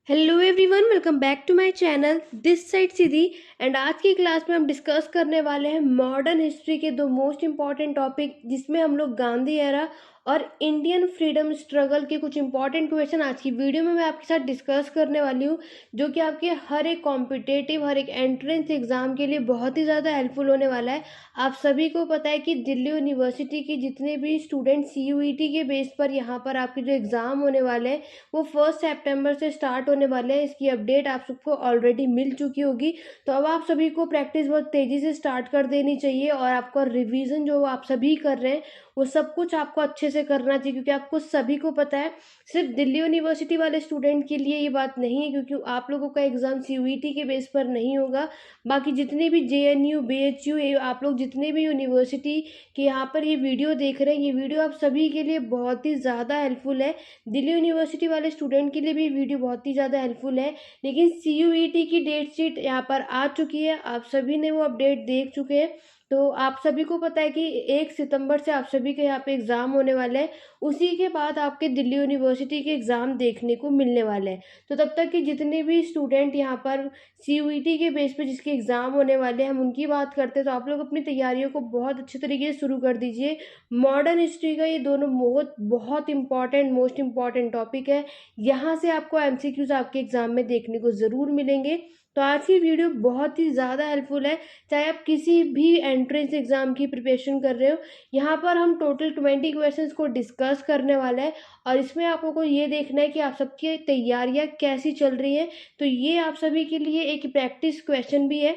Hello everyone, welcome back to my channel this side Siddhi. And आज की class में हम डिस्कस करने वाले हैं मॉडर्न हिस्ट्री के दो मोस्ट इंपॉर्टेंट टॉपिक, जिसमें हम लोग गांधी एरा और इंडियन फ्रीडम स्ट्रगल के कुछ इंपॉर्टेंट क्वेश्चन आज की वीडियो में मैं आपके साथ डिस्कस करने वाली हूँ, जो कि आपके हर एक कॉम्पिटेटिव हर एक एंट्रेंस एग्जाम के लिए बहुत ही ज़्यादा हेल्पफुल होने वाला है। आप सभी को पता है कि दिल्ली यूनिवर्सिटी के जितने भी स्टूडेंट CUET के बेस पर यहाँ पर आपके जो एग्ज़ाम होने वाले हैं वो 1 सितंबर से स्टार्ट होने वाले हैं। इसकी अपडेट आप सबको ऑलरेडी मिल चुकी होगी। तो अब आप सभी को प्रैक्टिस बहुत तेज़ी से स्टार्ट कर देनी चाहिए, और आपका रिवीजन जो आप सभी कर रहे हैं वो सब कुछ आपको अच्छे से करना चाहिए, क्योंकि आपको सभी को पता है सिर्फ दिल्ली यूनिवर्सिटी वाले स्टूडेंट के लिए ये बात नहीं है, क्योंकि आप लोगों का एग्ज़ाम CUET के बेस पर नहीं होगा। बाकी जितने भी JNU BHU आप लोग जितने भी यूनिवर्सिटी के यहाँ पर ये वीडियो देख रहे हैं, ये वीडियो आप सभी के लिए बहुत ही ज़्यादा हेल्पफुल है। दिल्ली यूनिवर्सिटी वाले स्टूडेंट के लिए भी वीडियो बहुत ही ज़्यादा हेल्पफुल है। लेकिन CUET की डेट शीट यहाँ पर आ चुकी है, आप सभी ने वो अपडेट देख चुके हैं। तो आप सभी को पता है कि 1 सितंबर से आप सभी के यहाँ पे एग्ज़ाम होने वाले हैं। उसी के बाद आपके दिल्ली यूनिवर्सिटी के एग्ज़ाम देखने को मिलने वाले हैं। तो तब तक कि जितने भी स्टूडेंट यहाँ पर CUET के बेस पे जिसके एग्ज़ाम होने वाले हैं हम उनकी बात करते हैं, तो आप लोग अपनी तैयारियों को बहुत अच्छे तरीके से शुरू कर दीजिए। मॉडर्न हिस्ट्री का ये दोनों बहुत बहुत इंपॉर्टेंट मोस्ट इंपॉर्टेंट टॉपिक है। यहाँ से आपको MCQs आपके एग्ज़ाम में देखने को ज़रूर मिलेंगे। तो आज की वीडियो बहुत ही ज़्यादा हेल्पफुल है, चाहे आप किसी भी एंट्रेंस एग्ज़ाम की प्रिपरेशन कर रहे हो। यहाँ पर हम टोटल 20 क्वेश्चंस को डिस्कस करने वाले हैं, और इसमें आप लोगों को ये देखना है कि आप सबकी तैयारियाँ कैसी चल रही हैं। तो ये आप सभी के लिए एक प्रैक्टिस क्वेश्चन भी है।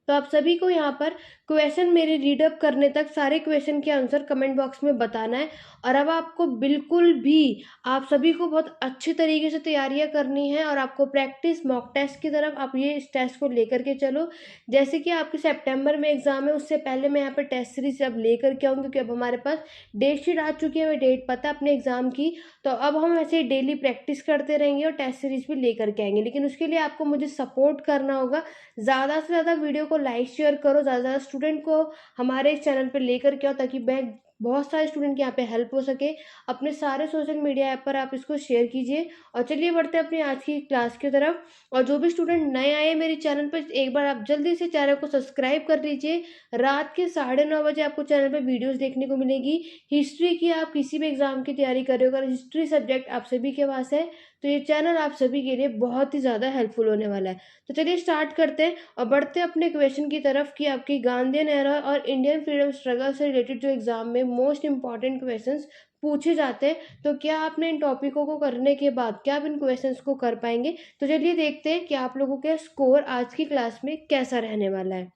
तो आप सभी को यहाँ पर क्वेश्चन मेरे रीड अप करने तक सारे क्वेश्चन के आंसर कमेंट बॉक्स में बताना है। और अब आपको बिल्कुल भी आप सभी को बहुत अच्छे तरीके से तैयारियां करनी है, और आपको प्रैक्टिस मॉक टेस्ट की तरफ आप ये इस टेस्ट को लेकर के चलो। जैसे कि आपके सितंबर में एग्जाम है, उससे पहले मैं यहाँ पर टेस्ट सीरीज अब लेकर के आऊँगी, क्योंकि अब हमारे पास डेट शीट आ चुकी है, हमें डेट पता है अपने एग्जाम की। तो अब हम ऐसे डेली प्रैक्टिस करते रहेंगे और टेस्ट सीरीज भी लेकर के आएंगे। लेकिन उसके लिए आपको मुझे सपोर्ट करना होगा। ज़्यादा से ज़्यादा वीडियो को लाइक शेयर करो, ज़्यादा से ज़्यादा स्टूडेंट को हमारे इस चैनल पे लेकर के आओ, ताकि मैं बहुत सारे स्टूडेंट के यहाँ पे हेल्प हो सके। अपने सारे सोशल मीडिया ऐप पर आप इसको शेयर कीजिए। और चलिए बढ़ते हैं अपनी आज की क्लास की तरफ। और जो भी स्टूडेंट नए आए मेरे चैनल पर, एक बार आप जल्दी से चैनल को सब्सक्राइब कर लीजिए। रात के 9:30 बजे आपको चैनल पर वीडियोज़ देखने को मिलेगी। हिस्ट्री की आप किसी भी एग्जाम की तैयारी कर रहे हो, अगर हिस्ट्री सब्जेक्ट आप सभी के पास है, तो ये चैनल आप सभी के लिए बहुत ही ज़्यादा हेल्पफुल होने वाला है। तो चलिए स्टार्ट करते हैं और बढ़ते हैं अपने क्वेश्चन की तरफ, कि आपकी गांधीयन एरा और इंडियन फ्रीडम स्ट्रगल से रिलेटेड जो एग्जाम में मोस्ट इंपॉर्टेंट क्वेश्चंस पूछे जाते हैं, तो क्या आपने इन टॉपिकों को करने के बाद क्या आप इन क्वेश्चंस को कर पाएंगे। तो चलिए देखते हैं कि आप लोगों का स्कोर आज की क्लास में कैसा रहने वाला है।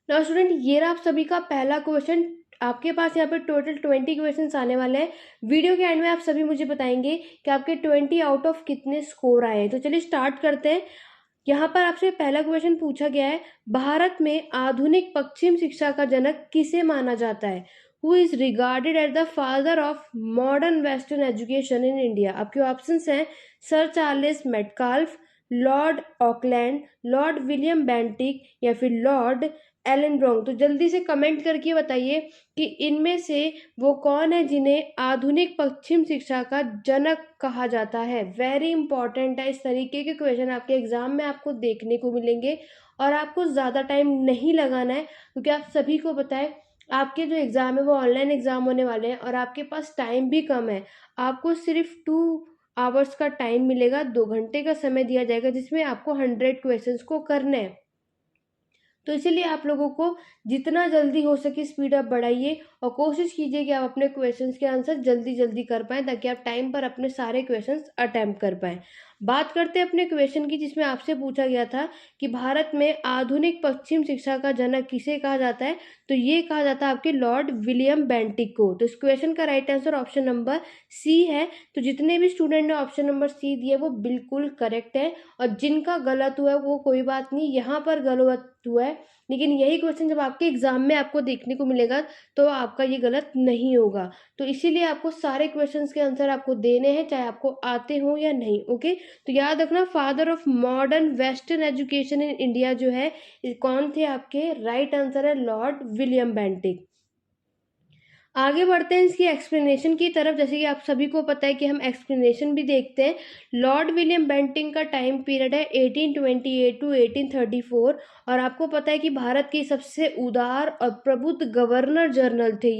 नाउ स्टूडेंट, ये रहा आप सभी का पहला क्वेश्चन। आपके पास यहाँ पर टोटल 20 क्वेश्चंस आने वाले हैं। वीडियो के एंड में आप सभी मुझे बताएंगे कि आपके 20 आउट ऑफ कितने स्कोर आए हैं। तो चलिए स्टार्ट करते हैं। यहाँ पर आपसे पहला क्वेश्चन पूछा गया है, भारत में आधुनिक पश्चिम शिक्षा का जनक किसे माना जाता है। Who is regarded at the father of modern western education in India. आपके ऑप्शंस हैं sir Charles Metcalfe, Lord Auckland, Lord William Bentinck, या फिर लॉर्ड एलन ब्राउन। तो जल्दी से कमेंट करके बताइए कि इनमें से वो कौन है जिन्हें आधुनिक पश्चिम शिक्षा का जनक कहा जाता है। वेरी इंपॉर्टेंट है, इस तरीके के क्वेश्चन आपके एग्जाम में आपको देखने को मिलेंगे। और आपको ज़्यादा टाइम नहीं लगाना है, क्योंकि आप सभी को पता है आपके जो एग्ज़ाम है वो ऑनलाइन एग्ज़ाम होने वाले हैं, और आपके पास टाइम भी कम है। आपको सिर्फ 2 आवर्स का टाइम मिलेगा, 2 घंटे का समय दिया जाएगा, जिसमें आपको 100 क्वेश्चंस को करना है। तो इसीलिए आप लोगों को जितना जल्दी हो सके स्पीड अप बढ़ाइए, और कोशिश कीजिए कि आप अपने क्वेश्चंस के आंसर जल्दी जल्दी कर पाएँ, ताकि आप टाइम पर अपने सारे क्वेश्चंस अटेम्प्ट कर पाएँ। बात करते हैं अपने क्वेश्चन की, जिसमें आपसे पूछा गया था कि भारत में आधुनिक पश्चिम शिक्षा का जनक किसे कहा जाता है। तो ये कहा जाता है आपके लॉर्ड विलियम बेंटिक को। तो इस क्वेश्चन का right answer option number C है। तो जितने भी स्टूडेंट ने ऑप्शन नंबर सी दिया वो बिल्कुल करेक्ट है, और जिनका गलत हुआ है वो कोई बात नहीं, यहाँ पर गलत हुआ है। लेकिन यही क्वेश्चन जब आपके एग्जाम में आपको देखने को मिलेगा तो आपका ये गलत नहीं होगा। तो इसीलिए आपको सारे क्वेश्चंस के आंसर आपको देने हैं, चाहे आपको आते हो या नहीं। ओके, तो याद रखना, father of modern western education in India जो है कौन थे आपके, राइट आंसर है लॉर्ड विलियम बेंटिक। आगे बढ़ते हैं इसकी एक्सप्लेनेशन की तरफ। जैसे कि आप सभी को पता है कि हम एक्सप्लेनेशन भी देखते हैं। लॉर्ड विलियम बेंटिंग का टाइम पीरियड है 1828 टू 1834, और आपको पता है कि भारत के सबसे उदार और प्रबुद्ध गवर्नर जनरल थे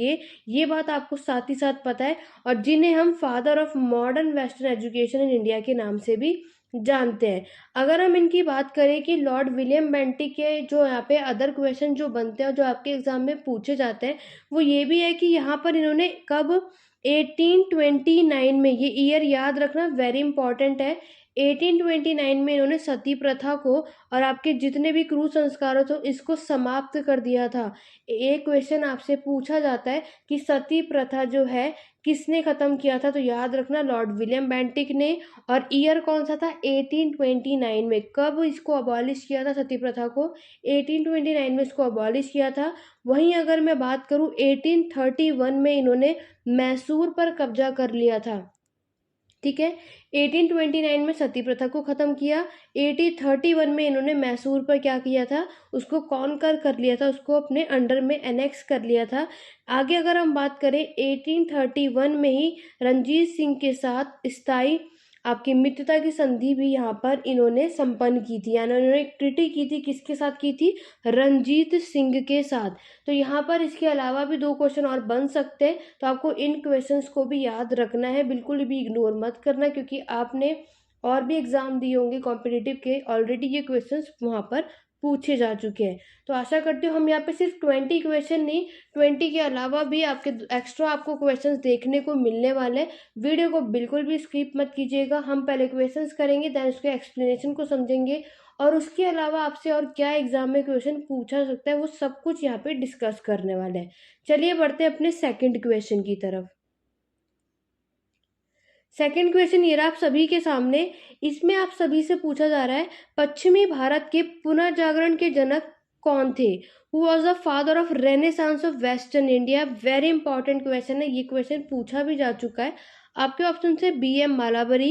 ये बात आपको साथ ही साथ पता है, और जिन्हें हम father of modern western education in India के नाम से भी जानते हैं। अगर हम इनकी बात करें कि लॉर्ड विलियम बेंटिंग के जो यहाँ पे अदर क्वेश्चन जो बनते हैं और जो आपके एग्जाम में पूछे जाते हैं, वो ये भी है कि यहाँ पर इन्होंने कब 1829 में, ये ईयर याद रखना वेरी इंपॉर्टेंट है, 1829 में इन्होंने सती प्रथा को और आपके जितने भी क्रूर संस्कारों थे इसको समाप्त कर दिया था। एक क्वेश्चन आपसे पूछा जाता है कि सती प्रथा जो है किसने खत्म किया था, तो याद रखना लॉर्ड विलियम बेंटिक ने। और ईयर कौन सा था, 1829 में। कब इसको अबॉलिश किया था सती प्रथा को, 1829 में इसको अबॉलिश किया था। वहीं अगर मैं बात करूं 1831 में इन्होंने मैसूर पर कब्जा कर लिया था। ठीक है, 1829 में सती प्रथा को खत्म किया, 1831 में इन्होंने मैसूर पर क्या किया था, उसको कॉन्कर कर लिया था, उसको अपने अंडर में एनेक्स कर लिया था। आगे अगर हम बात करें 1831 में ही रंजीत सिंह के साथ स्थायी आपकी मित्रता की संधि भी यहाँ पर इन्होंने संपन्न की थी, यानी इन्होंने एक ट्रीटी की थी, किसके साथ की थी, रंजीत सिंह के साथ। तो यहाँ पर इसके अलावा भी दो क्वेश्चन और बन सकते हैं, तो आपको इन क्वेश्चंस को भी याद रखना है, बिल्कुल भी इग्नोर मत करना, क्योंकि आपने और भी एग्जाम दिए होंगे कॉम्पिटिटिव के, ऑलरेडी ये क्वेश्चंस वहाँ पर पूछे जा चुके हैं। तो आशा करती हूँ हम यहाँ पे सिर्फ 20 क्वेश्चन नहीं, 20 के अलावा भी आपके एक्स्ट्रा आपको क्वेश्चंस देखने को मिलने वाले हैं। वीडियो को बिल्कुल भी स्किप मत कीजिएगा। हम पहले क्वेश्चंस करेंगे, देन उसके एक्सप्लेनेशन को समझेंगे, और उसके अलावा आपसे और क्या एग्जाम में क्वेश्चन पूछा सकता है वो सब कुछ यहाँ पे डिस्कस करने वाले हैं। चलिए बढ़ते हैं अपने सेकंड क्वेश्चन की तरफ। सेकंड क्वेश्चन ये रहा आप सभी के सामने। इसमें आप सभी से पूछा जा रहा है पश्चिमी भारत के पुनर्जागरण के जनक कौन थे, who was the father of renaissance of western India. Very important question है, ये क्वेश्चन पूछा भी जा चुका है। आपके ऑप्शन से BM मालाबरी,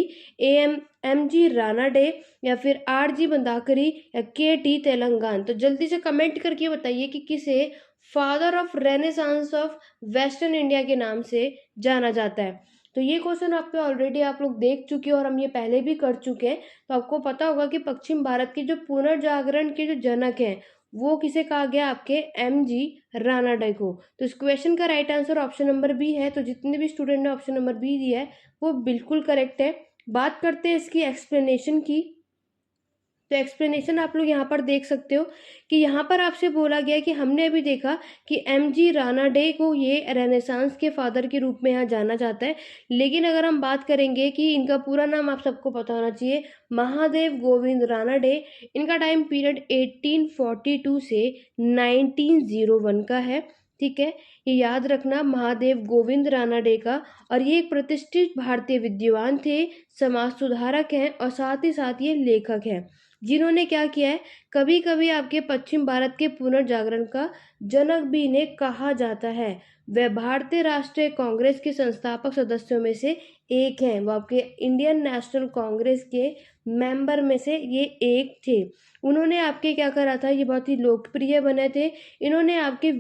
MG राणा डे, या फिर RG बंदाकरी, या KT तेलंगान। तो जल्दी से कमेंट करके बताइए कि किसे father of renaissance of western India के नाम से जाना जाता है। तो ये क्वेश्चन आपके ऑलरेडी आप लोग देख चुके हैं और हम ये पहले भी कर चुके हैं, तो आपको पता होगा कि पश्चिम भारत के जो पुनर्जागरण के जो जनक हैं वो किसे कहा गया, आपके MG रानाडे को। तो इस क्वेश्चन का right answer option number B है। तो जितने भी स्टूडेंट ने ऑप्शन नंबर बी दिया है वो बिल्कुल करेक्ट है। बात करते हैं इसकी एक्सप्लेनेशन की। तो एक्सप्लेनेशन आप लोग यहाँ पर देख सकते हो कि यहाँ पर आपसे बोला गया कि हमने अभी देखा कि MG रानाडे को ये रेनेसांस के फादर के रूप में यहाँ जाना जाता है, लेकिन अगर हम बात करेंगे कि इनका पूरा नाम आप सबको पता होना चाहिए, महादेव गोविंद रानाडे। इनका टाइम पीरियड 1842 से 1901 का है। ठीक है, ये याद रखना, महादेव गोविंद रानाडे का। और ये एक प्रतिष्ठित भारतीय विद्वान थे, समाज सुधारक हैं, और साथ ही साथ ये लेखक हैं, जिन्होंने क्या किया है, कभी कभी आपके पश्चिम भारत के पुनर्जागरण का जनक भी इन्हें कहा जाता है। वे भारतीय राष्ट्रीय कांग्रेस के संस्थापक सदस्यों में से एक हैं, वो आपके इंडियन नेशनल कांग्रेस के मेंबर में से ये एक थे। उन्होंने आपके क्या करा था, ये बहुत ही लोकप्रिय बने थे। इन्होंने आपके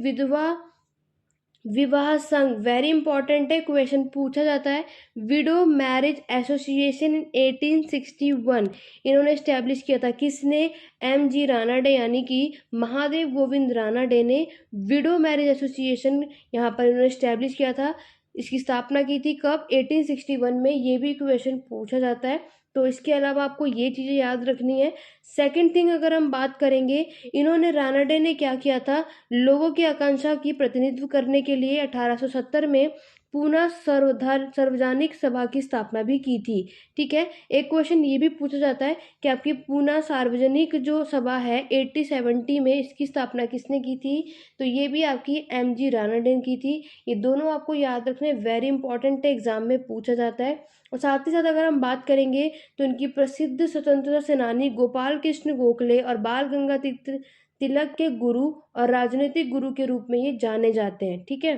विवाह संघ, वेरी इंपॉर्टेंट है, क्वेश्चन पूछा जाता है, विडो मैरिज एसोसिएशन इन 1861 इन्होंने स्टैब्लिश किया था। किसने, MG रानाडे, यानी कि महादेव गोविंद रानाडे ने विडो मैरिज एसोसिएशन यहाँ पर इन्होंने स्टैब्लिश किया था। इसकी स्थापना की थी कब, 1861 में। ये भी क्वेश्चन पूछा जाता है। तो इसके अलावा आपको ये चीज़ें याद रखनी है। सेकंड थिंग अगर हम बात करेंगे, इन्होंने रानाडे ने क्या किया था, लोगों की आकांक्षा की प्रतिनिधित्व करने के लिए 1870 में पूना सार्वजनिक सभा की स्थापना भी की थी। ठीक है, एक क्वेश्चन ये भी पूछा जाता है कि आपकी पूना सार्वजनिक जो सभा है 1870 में, इसकी स्थापना किसने की थी, तो ये भी आपकी MG रानाडे ने की थी। ये दोनों आपको याद रखने, वेरी इंपॉर्टेंट है, एग्जाम में पूछा जाता है। और साथ ही साथ अगर हम बात करेंगे तो इनकी प्रसिद्ध स्वतंत्रता सेनानी गोपाल कृष्ण गोखले और बाल गंगाधर तिलक के गुरु और राजनीतिक गुरु के रूप में ये जाने जाते हैं। ठीक है,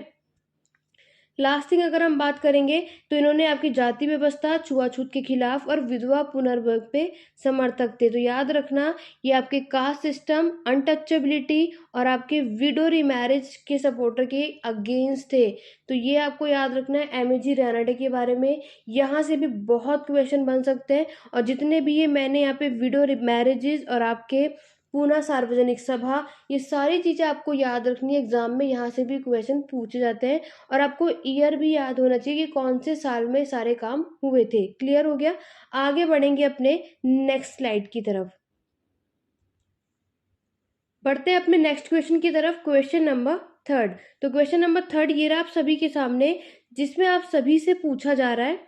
लास्ट थिंग अगर हम बात करेंगे तो इन्होंने आपकी जाति व्यवस्था, छुआछूत के खिलाफ और विधवा पुनर्विवाह पे समर्थक थे। तो याद रखना ये आपके कास्ट सिस्टम, अनटचेबिलिटी और आपके विडो रीमैरिज के सपोर्टर के अगेंस्ट थे। तो ये आपको याद रखना है एमजी रानडे के बारे में। यहाँ से भी बहुत क्वेश्चन बन सकते हैं और जितने भी ये मैंने यहाँ पे विडो मैरिजेज और आपके पूना सार्वजनिक सभा, ये सारी चीज़ें आपको याद रखनी है। एग्जाम में यहाँ से भी क्वेश्चन पूछे जाते हैं और आपको ईयर भी याद होना चाहिए कि कौन से साल में सारे काम हुए थे। क्लियर हो गया? आगे बढ़ेंगे अपने नेक्स्ट स्लाइड की तरफ। बढ़ते हैं अपने नेक्स्ट क्वेश्चन की तरफ। Question number 3। तो क्वेश्चन नंबर 3 ये रहा आप सभी के सामने, जिसमें आप सभी से पूछा जा रहा है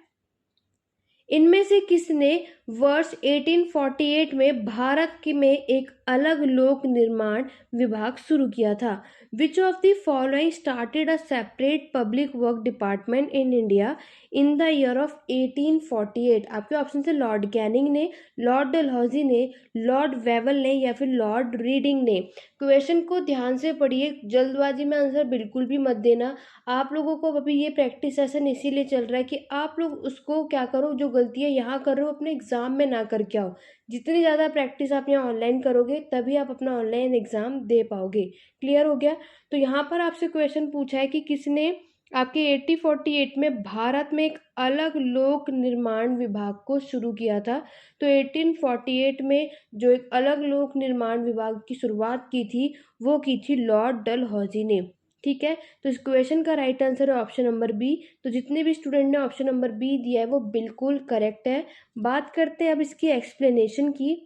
इनमें से किसने वर्ष 1848 में भारत में एक अलग लोक निर्माण विभाग शुरू किया था? Which of the following started a separate public work department in India in the year of 1848? आपके ऑप्शन है लॉर्ड कैनिंग ने, लॉर्ड डलहौजी ने, लॉर्ड वेवल ने या फिर लॉर्ड रीडिंग ने। क्वेश्चन को ध्यान से पढ़िए, जल्दबाजी में आंसर बिल्कुल भी मत देना। आप लोगों को अभी ये प्रैक्टिस सेशन इसीलिए चल रहा है कि आप लोग उसको क्या करो, जो गलतियाँ यहाँ कर रहे हो अपने एग्जाम में ना करके आओ। जितनी ज़्यादा प्रैक्टिस आप यहाँ ऑनलाइन करोगे तभी आप अपना ऑनलाइन एग्जाम दे पाओगे। क्लियर हो गया? तो यहाँ पर आपसे क्वेश्चन पूछा है कि किसने आपके 1848 में भारत में एक अलग लोक निर्माण विभाग को शुरू किया था? तो 1848 में जो एक अलग लोक निर्माण विभाग की शुरुआत की थी वो की थी लॉर्ड डलहौजी ने। ठीक है, तो इस क्वेश्चन का राइट आंसर है ऑप्शन नंबर बी। तो जितने भी स्टूडेंट ने ऑप्शन नंबर बी दिया है वो बिल्कुल करेक्ट है। बात करते हैं अब इसकी एक्सप्लेनेशन की।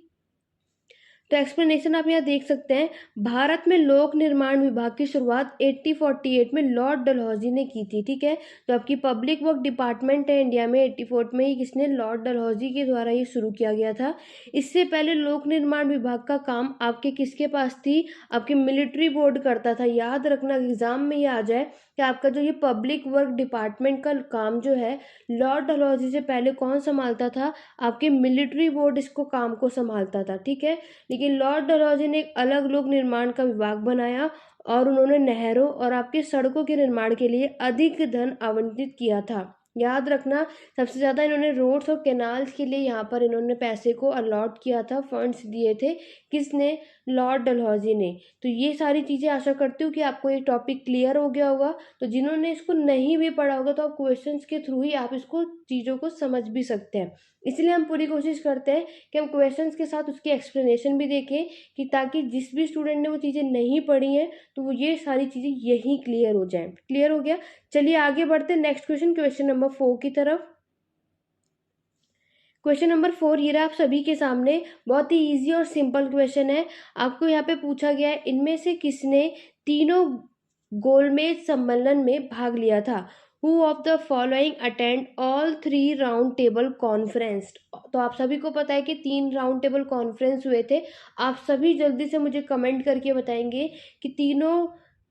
तो एक्सप्लेनेशन आप यहाँ देख सकते हैं, भारत में लोक निर्माण विभाग की शुरुआत 1848 में लॉर्ड डलहौजी ने की थी। ठीक है, तो आपकी पब्लिक वर्क डिपार्टमेंट है इंडिया में 84 में ही किसने, लॉर्ड डलहौजी के द्वारा ये शुरू किया गया था। इससे पहले लोक निर्माण विभाग का काम आपके किसके पास थी, आपके मिलिट्री बोर्ड करता था। याद रखना एग्जाम में ये आ जाए कि आपका जो ये पब्लिक वर्क डिपार्टमेंट का काम जो है लॉर्ड डलहौजी से पहले कौन संभालता था, आपके मिलिट्री बोर्ड इसको काम को संभालता था। ठीक है, लेकिन लॉर्ड डलहौजी ने एक अलग लोक निर्माण का विभाग बनाया और उन्होंने नहरों और आपके सड़कों के निर्माण के लिए अधिक धन आवंटित किया था। याद रखना सबसे ज़्यादा इन्होंने रोड्स और कैनाल्स के लिए यहाँ पर इन्होंने पैसे को अलॉट किया था, फंड्स दिए थे। किसने? लॉर्ड डलहौजी ने। तो ये सारी चीज़ें आशा करती हूँ कि आपको ये टॉपिक क्लियर हो गया होगा। तो जिन्होंने इसको नहीं भी पढ़ा होगा तो आप क्वेश्चंस के थ्रू ही आप इसको चीज़ों को समझ भी सकते हैं। इसलिए हम पूरी कोशिश करते हैं कि हम क्वेश्चंस के साथ उसकी एक्सप्लेनेशन भी देखें कि ताकि जिस भी स्टूडेंट ने वो चीज़ें नहीं पढ़ी हैं तो वो ये सारी चीज़ें यहीं क्लियर हो जाएं। क्लियर हो गया? चलिए आगे बढ़ते हैं नेक्स्ट क्वेश्चन, क्वेश्चन नंबर 4 की तरफ। क्वेश्चन नंबर 4 ये रहा आप सभी के सामने, बहुत ही इजी और सिंपल क्वेश्चन है। आपको यहाँ पे पूछा गया है इनमें से किसने तीनों गोलमेज सम्मेलन में भाग लिया था? Who of the following attend all 3 round table conference? तो आप सभी को पता है कि 3 राउंड टेबल कॉन्फ्रेंस हुए थे। आप सभी जल्दी से मुझे कमेंट करके बताएंगे कि तीनों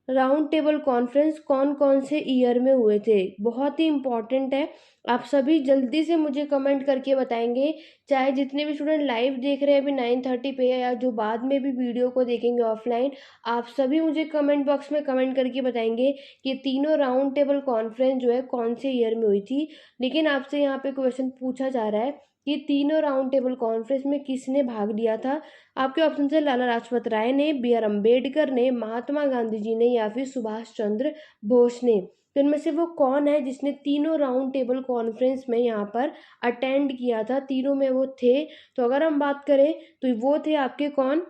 राउंड टेबल कॉन्फ्रेंस कौन कौन से ईयर में हुए थे। बहुत ही इंपॉर्टेंट है, आप सभी जल्दी से मुझे कमेंट करके बताएंगे। चाहे जितने भी स्टूडेंट लाइव देख रहे हैं अभी 9:30 पे या जो बाद में भी वीडियो को देखेंगे ऑफलाइन, आप सभी मुझे कमेंट बॉक्स में कमेंट करके बताएंगे कि तीनों राउंड टेबल कॉन्फ्रेंस जो है कौन से ईयर में हुई थी। लेकिन आपसे यहाँ पे क्वेश्चन पूछा जा रहा है कि तीनों राउंड टेबल कॉन्फ्रेंस में किसने भाग लिया था? आपके ऑप्शन है लाला लाजपत राय ने, बी आर अम्बेडकर ने, महात्मा गांधी जी ने या फिर सुभाष चंद्र बोस ने। तो इनमें से वो कौन है जिसने तीनों राउंड टेबल कॉन्फ्रेंस में यहाँ पर अटेंड किया था? तीनों में वो थे। तो अगर हम बात करें तो वो थे आपके कौन?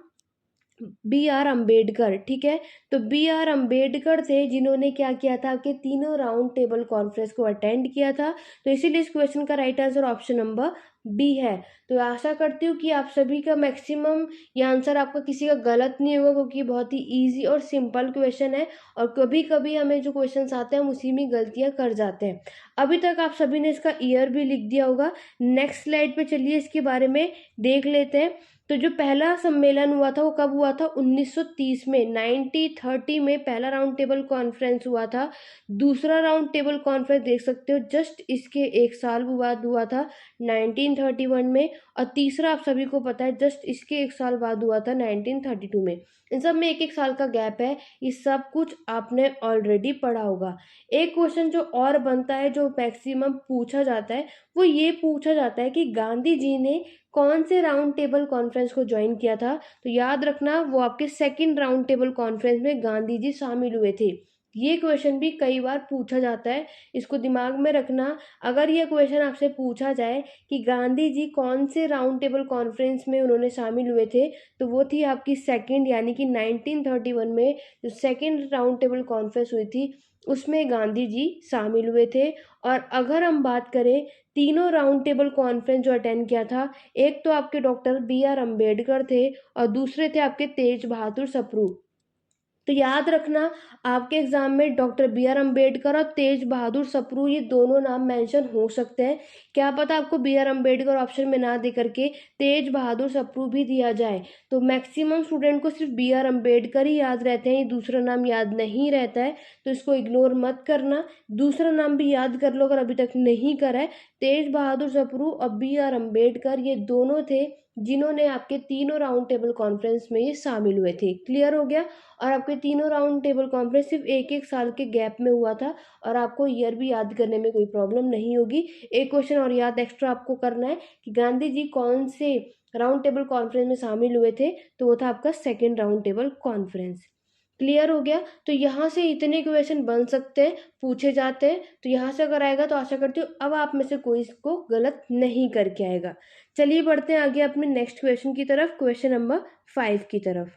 B R Ambedkar. ठीक है, तो बी आर अम्बेडकर थे जिन्होंने क्या किया था, आपके तीनों राउंड टेबल कॉन्फ्रेंस को अटेंड किया था। तो इसीलिए इस क्वेश्चन का right answer option number B है। तो आशा करती हूँ कि आप सभी का मैक्सिमम ये आंसर आपका किसी का गलत नहीं होगा, क्योंकि बहुत ही इजी और सिंपल क्वेश्चन है और कभी कभी हमें जो क्वेश्चन आते हैं हम उसी में गलतियां कर जाते हैं। अभी तक आप सभी ने इसका ईयर भी लिख दिया होगा। नेक्स्ट स्लाइड पे चलिए इसके बारे में देख लेते हैं। तो जो पहला सम्मेलन हुआ था वो कब हुआ था? 1930 में, 1930 में पहला राउंड टेबल कॉन्फ्रेंस हुआ था। दूसरा राउंड टेबल कॉन्फ्रेंस देख सकते हो जस्ट इसके एक साल बाद हुआ था 1931 में, और तीसरा आप सभी को पता है जस्ट इसके एक साल बाद हुआ था 1932 में। इन सब में एक एक साल का गैप है। ये सब कुछ आपने ऑलरेडी पढ़ा होगा। एक क्वेश्चन जो और बनता है, जो मैक्सिमम पूछा जाता है, वो ये पूछा जाता है कि गांधी जी ने कौन से राउंड टेबल कॉन्फ्रेंस को ज्वाइन किया था? तो याद रखना वो आपके सेकंड राउंड टेबल कॉन्फ्रेंस में गांधी जी शामिल हुए थे। ये क्वेश्चन भी कई बार पूछा जाता है, इसको दिमाग में रखना। अगर ये क्वेश्चन आपसे पूछा जाए कि गांधी जी कौन से राउंड टेबल कॉन्फ्रेंस में उन्होंने शामिल हुए थे, तो वो थी आपकी सेकंड, यानी कि 1931 में जो सेकंड राउंड टेबल कॉन्फ्रेंस हुई थी उसमें गांधी जी शामिल हुए थे। और अगर हम बात करें तीनों राउंड टेबल कॉन्फ्रेंस जो अटेंड किया था, एक तो आपके डॉक्टर बी आर अम्बेडकर थे और दूसरे थे आपके तेज बहादुर सप्रू। तो याद रखना आपके एग्जाम में डॉक्टर बी आर अम्बेडकर और तेज बहादुर सप्रू ये दोनों नाम मेंशन हो सकते हैं। क्या पता आपको बी आर अम्बेडकर ऑप्शन में ना दे करके तेज बहादुर सप्रू भी दिया जाए। तो मैक्सिमम स्टूडेंट को सिर्फ बी आर अम्बेडकर ही याद रहते हैं, ये दूसरा नाम याद नहीं रहता है, तो इसको इग्नोर मत करना। दूसरा नाम भी याद कर लो अगर अभी तक नहीं करा है। तेज बहादुर सप्रू और बी आर अम्बेडकर ये दोनों थे जिन्होंने आपके तीनों राउंड टेबल कॉन्फ्रेंस में ये शामिल हुए थे। क्लियर हो गया? और आपके तीनों राउंड टेबल कॉन्फ्रेंस सिर्फ एक एक साल के गैप में हुआ था, और आपको ईयर भी याद करने में कोई प्रॉब्लम नहीं होगी। एक क्वेश्चन और याद एक्स्ट्रा आपको करना है कि गांधी जी कौन से राउंड टेबल कॉन्फ्रेंस में शामिल हुए थे, तो वो था आपका second round table conference. Clear हो गया? तो यहाँ से इतने क्वेश्चन बन सकते हैं, पूछे जाते हैं। तो यहाँ से अगर आएगा तो आशा करती हूँ अब आप में से कोई इसको गलत नहीं करके आएगा। चलिए बढ़ते हैं आगे अपने नेक्स्ट क्वेश्चन की तरफ, क्वेश्चन नंबर 5 की तरफ।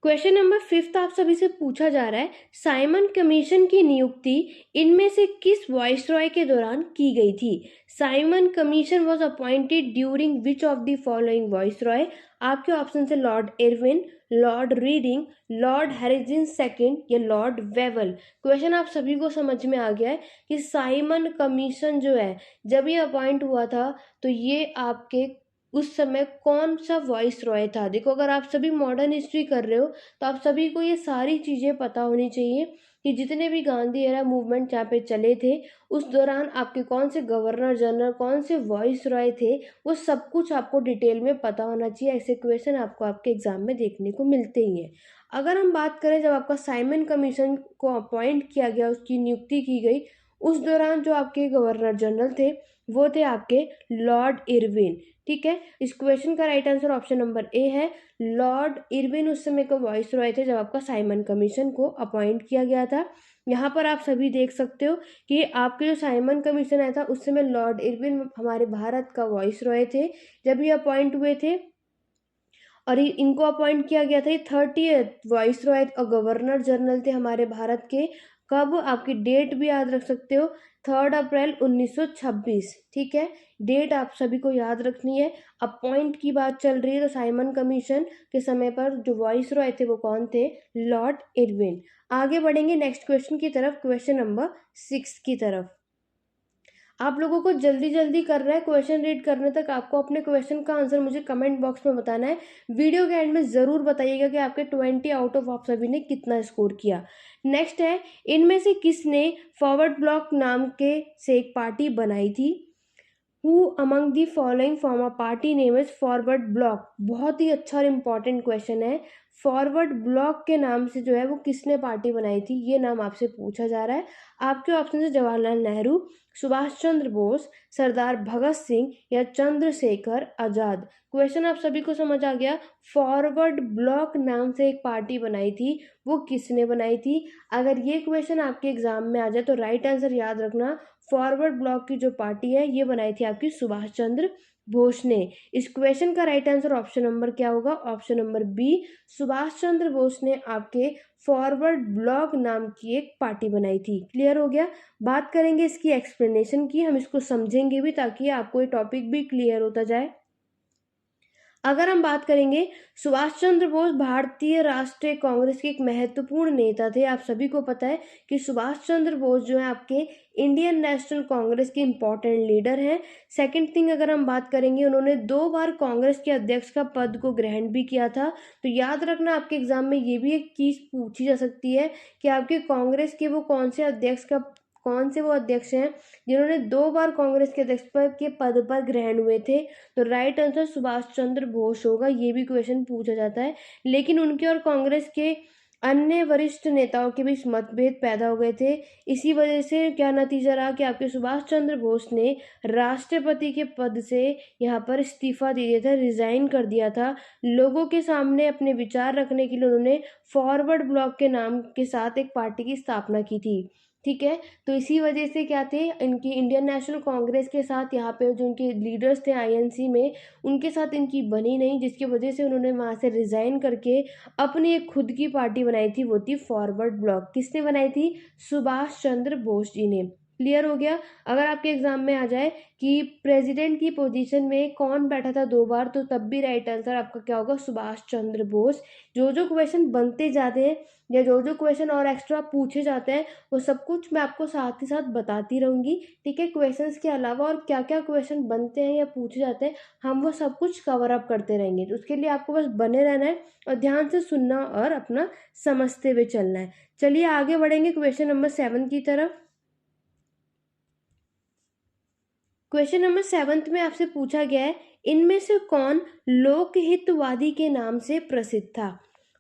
क्वेश्चन नंबर 5 आप सभी से पूछा जा रहा है, साइमन कमीशन की नियुक्ति इनमें से किस वाइसरॉय के दौरान की गई थी? Simon commission was appointed during which of the following viceroy? आपके ऑप्शन है Lord Irwin, Lord reading, Lord Harrison second या लॉर्ड वेवल। क्वेश्चन आप सभी को समझ में आ गया है कि साइमन कमीशन जो है जब ये अपॉइंट हुआ था तो ये आपके उस समय कौन सा वॉइस रॉय था। देखो अगर आप सभी मॉडर्न हिस्ट्री कर रहे हो तो आप सभी को ये सारी चीज़ें पता होनी चाहिए कि जितने भी गांधी एरा मूवमेंट जहाँ पे चले थे उस दौरान आपके कौन से गवर्नर जनरल, कौन से वॉइस रॉय थे, वो सब कुछ आपको डिटेल में पता होना चाहिए। ऐसे क्वेश्चन आपको आपके एग्जाम में देखने को मिलते ही हैं। अगर हम बात करें जब आपका साइमन कमीशन को अपॉइंट किया गया, उसकी नियुक्ति की गई, उस दौरान जो आपके गवर्नर जनरल थे वो थे आपके लॉर्ड इरविन। ठीक है, इस क्वेश्चन का right answer option number A है। लॉर्ड इरविन उस समय का वॉइस रॉय थे जब आपका साइमन कमीशन को अपॉइंट किया गया था। यहाँ पर आप सभी देख सकते हो कि आपके जो साइमन कमीशन आया था उस समय लॉर्ड इरविन हमारे भारत का वॉइस रॉय थे जब ये अपॉइंट हुए थे, और इनको अपॉइंट किया गया था। ये 30th वॉइस रॉय और गवर्नर जनरल थे हमारे भारत के। कब? आपकी डेट भी याद रख सकते हो, 3 अप्रैल 1926। ठीक है, डेट आप सभी को याद रखनी है। अपॉइंट की बात चल रही है तो साइमन कमीशन के समय पर जो वॉइस रॉय थे वो कौन थे? Lord Irwin. आगे बढ़ेंगे नेक्स्ट क्वेश्चन की तरफ, क्वेश्चन नंबर 6 की तरफ। आप लोगों को जल्दी जल्दी करना है, क्वेश्चन रीड करने तक आपको अपने क्वेश्चन का आंसर मुझे कमेंट बॉक्स में बताना है। वीडियो के एंड में ज़रूर बताइएगा कि आपके 20 आउट ऑफ आप सभी ने कितना स्कोर किया। नेक्स्ट है, इनमें से किसने फॉरवर्ड ब्लॉक नाम के से एक पार्टी बनाई थी? Who among the following form a party name is forward block? बहुत ही अच्छा और इम्पॉर्टेंट क्वेश्चन है। फॉरवर्ड ब्लॉक के नाम से जो है वो किसने पार्टी बनाई थी, ये नाम आपसे पूछा जा रहा है। आपके ऑप्शन है जवाहरलाल नेहरू, सुभाष चंद्र बोस, सरदार भगत सिंह या चंद्रशेखर आजाद। क्वेश्चन आप सभी को समझ आ गया। फॉरवर्ड ब्लॉक नाम से एक पार्टी बनाई थी, वो किसने बनाई थी? अगर ये क्वेश्चन आपके एग्जाम में आ जाए तो राइट आंसर याद रखना, फॉरवर्ड ब्लॉक की जो पार्टी है ये बनाई थी आपकी सुभाष चंद्र बोस ने। इस क्वेश्चन का राइट आंसर ऑप्शन नंबर क्या होगा? Option number B, Subhash Chandra Bose ने आपके फॉरवर्ड ब्लॉक नाम की एक पार्टी बनाई थी। क्लियर हो गया? बात करेंगे इसकी एक्सप्लेनेशन की, हम इसको समझेंगे भी ताकि आपको ये टॉपिक भी क्लियर होता जाए। अगर हम बात करेंगे, सुभाष चंद्र बोस भारतीय राष्ट्रीय कांग्रेस के एक महत्वपूर्ण नेता थे। आप सभी को पता है कि सुभाष चंद्र बोस जो है आपके इंडियन नेशनल कांग्रेस के इम्पोर्टेंट लीडर हैं। सेकंड थिंग अगर हम बात करेंगे, उन्होंने 2 बार कांग्रेस के अध्यक्ष का पद को ग्रहण भी किया था। तो याद रखना, आपके एग्जाम में ये भी एक चीज पूछी जा सकती है कि आपके कांग्रेस के कौन से वो अध्यक्ष हैं जिन्होंने 2 बार कांग्रेस के अध्यक्ष के पद पर ग्रहण हुए थे। तो राइट आंसर सुभाष चंद्र बोस होगा। ये भी क्वेश्चन पूछा जाता है। लेकिन उनके और कांग्रेस के अन्य वरिष्ठ नेताओं के बीच मतभेद पैदा हो गए थे। इसी वजह से क्या नतीजा रहा कि आपके सुभाष चंद्र बोस ने राष्ट्रपति के पद से यहाँ पर इस्तीफा दे दिया था, रिजाइन कर दिया था। लोगों के सामने अपने विचार रखने के लिए उन्होंने फॉरवर्ड ब्लॉक के नाम के साथ एक पार्टी की स्थापना की थी। ठीक है, तो इसी वजह से क्या थे, इनकी इंडियन नेशनल कांग्रेस के साथ यहाँ पे जो उनके लीडर्स थे आईएनसी में, उनके साथ इनकी बनी नहीं, जिसकी वजह से उन्होंने वहाँ से रिजाइन करके अपनी एक खुद की पार्टी बनाई थी। वो थी फॉरवर्ड ब्लॉक। किसने बनाई थी? सुभाष चंद्र बोस जी ने। क्लियर हो गया। अगर आपके एग्जाम में आ जाए कि प्रेसिडेंट की पोजीशन में कौन बैठा था 2 बार, तो तब भी राइट आंसर आपका क्या होगा? सुभाष चंद्र बोस। जो जो क्वेश्चन बनते जाते हैं या जो जो क्वेश्चन और एक्स्ट्रा पूछे जाते हैं, वो सब कुछ मैं आपको साथ ही साथ बताती रहूंगी। ठीक है, क्वेश्चंस के अलावा और क्या क्या क्वेश्चन बनते हैं या पूछे जाते हैं, हम वो सब कुछ कवर अप करते रहेंगे। तो उसके लिए आपको बस बने रहना है और ध्यान से सुनना और अपना समझते हुए चलना है। चलिए आगे बढ़ेंगे क्वेश्चन नंबर 7 की तरफ। क्वेश्चन नंबर 7 में आपसे पूछा गया है, इनमें से कौन लोकहितवादी के नाम से प्रसिद्ध था?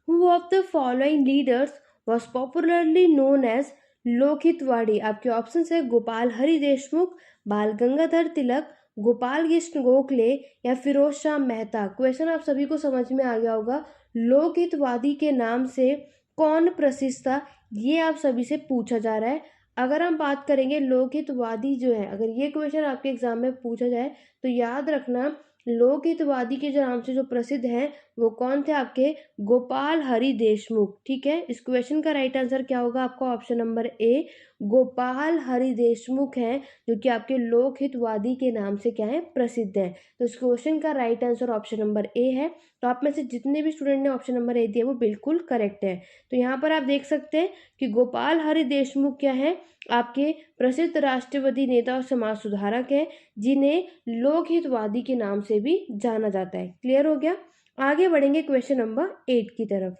Who of the following leaders was popularly known as Lokhitwadi? आपके ऑप्शन है गोपाल हरि देशमुख, बाल गंगाधर तिलक, गोपाल कृष्ण गोखले या फिरोज शाह मेहता। क्वेश्चन आप सभी को समझ में आ गया होगा। लोकहितवादी के नाम से कौन प्रसिद्ध था, ये आप सभी से पूछा जा रहा है। अगर हम बात करेंगे लोकहितवादी जो है, अगर ये क्वेश्चन आपके एग्जाम में पूछा जाए तो याद रखना, लोकहितवादी के जो नाम से जो प्रसिद्ध हैं वो कौन थे? आपके गोपाल हरि देशमुख। ठीक है, इस क्वेश्चन का राइट आंसर क्या होगा? आपका ऑप्शन नंबर ए, गोपाल हरि देशमुख है, जो कि आपके लोकहितवादी के नाम से क्या है? प्रसिद्ध है। तो इस क्वेश्चन का right answer option number A है। तो आप में से जितने भी स्टूडेंट ने ऑप्शन नंबर ए दिया वो बिल्कुल करेक्ट है। तो यहाँ पर आप देख सकते हैं कि गोपाल हरि देशमुख क्या है? आपके प्रसिद्ध राष्ट्रवादी नेता और समाज सुधारक हैं, जिन्हें लोकहितवादी के नाम से भी जाना जाता है। क्लियर हो गया। आगे बढ़ेंगे क्वेश्चन नंबर 8 की तरफ।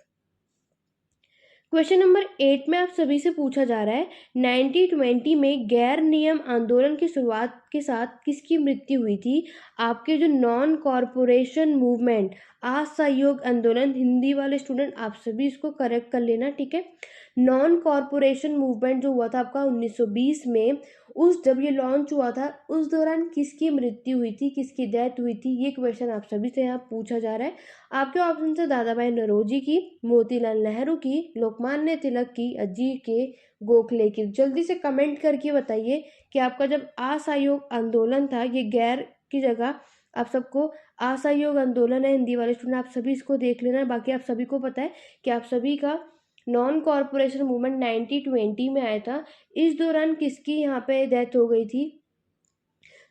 क्वेश्चन नंबर 8 में आप सभी से पूछा जा रहा है, 1920 में गैर नियम आंदोलन की शुरुआत के साथ किसकी मृत्यु हुई थी? आपके जो नॉन कॉरपोरेशन मूवमेंट, असहयोग आंदोलन, हिंदी वाले स्टूडेंट आप सभी इसको करेक्ट कर लेना। ठीक है, नॉन कॉरपोरेशन मूवमेंट जो हुआ था आपका 1920 में, जब ये लॉन्च हुआ था उस दौरान किसकी मृत्यु हुई थी, किसकी डेथ हुई थी? ये क्वेश्चन आप सभी से यहाँ पूछा जा रहा है। आपके ऑप्शन है दादा भाई नौरोजी की, मोतीलाल नेहरू की, लोकमान्य तिलक की, अजीत के गोखले की। जल्दी से कमेंट करके बताइए कि आपका जब असहयोग आंदोलन था, ये गैर की जगह आप सबको असहयोग आंदोलन है, हिंदी वाले स्टूडेंट आप सभी इसको देख लेना है। बाकी आप सभी को पता है कि आप सभी का नॉन कॉरपोरेशन मूवमेंट 1920 में आया था। इस दौरान किसकी यहाँ पे डेथ हो गई थी?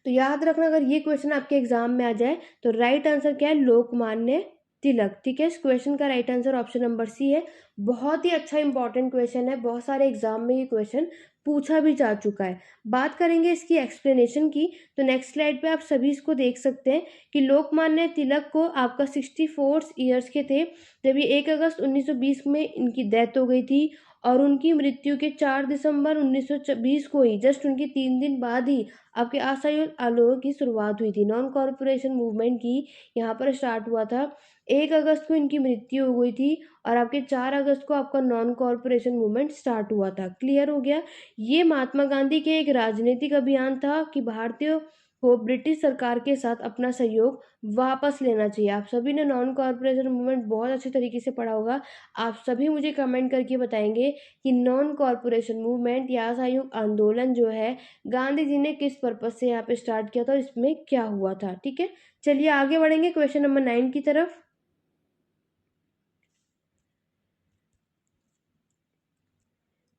तो याद रखना, अगर ये क्वेश्चन आपके एग्जाम में आ जाए तो राइट आंसर क्या है? लोकमान्य तिलक। ठीक है, इस क्वेश्चन का right answer option number C है। बहुत ही अच्छा इंपॉर्टेंट क्वेश्चन है, बहुत सारे एग्जाम में ये क्वेश्चन पूछा भी जा चुका है। बात करेंगे इसकी एक्सप्लेनेशन की, तो नेक्स्ट स्लाइड पे आप सभी इसको देख सकते हैं कि लोकमान्य तिलक को आपका 64 ईयर्स के थे जब ये 1 अगस्त 1920 में इनकी डेथ हो गई थी। और उनकी मृत्यु के 4 दिसंबर 1920 को ही, जस्ट उनके 3 दिन बाद ही आपके असहयोग आंदोलन की शुरुआत हुई थी। नॉन कॉरपोरेशन मूवमेंट की यहाँ पर स्टार्ट हुआ था। 1 अगस्त को इनकी मृत्यु हो गई थी और आपके 4 अगस्त को आपका नॉन कॉरपोरेशन मूवमेंट स्टार्ट हुआ था। क्लियर हो गया। ये महात्मा गांधी के एक राजनीतिक अभियान था कि भारतीयों को ब्रिटिश सरकार के साथ अपना सहयोग वापस लेना चाहिए। आप सभी ने नॉन कॉरपोरेशन मूवमेंट बहुत अच्छे तरीके से पढ़ा होगा। आप सभी मुझे कमेंट करके बताएंगे कि नॉन कॉरपोरेशन मूवमेंट या असहयोग आंदोलन जो है, गांधी जी ने किस पर्पज से यहाँ पे स्टार्ट किया था और इसमें क्या हुआ था। ठीक है, चलिए आगे बढ़ेंगे क्वेश्चन नंबर 9 की तरफ।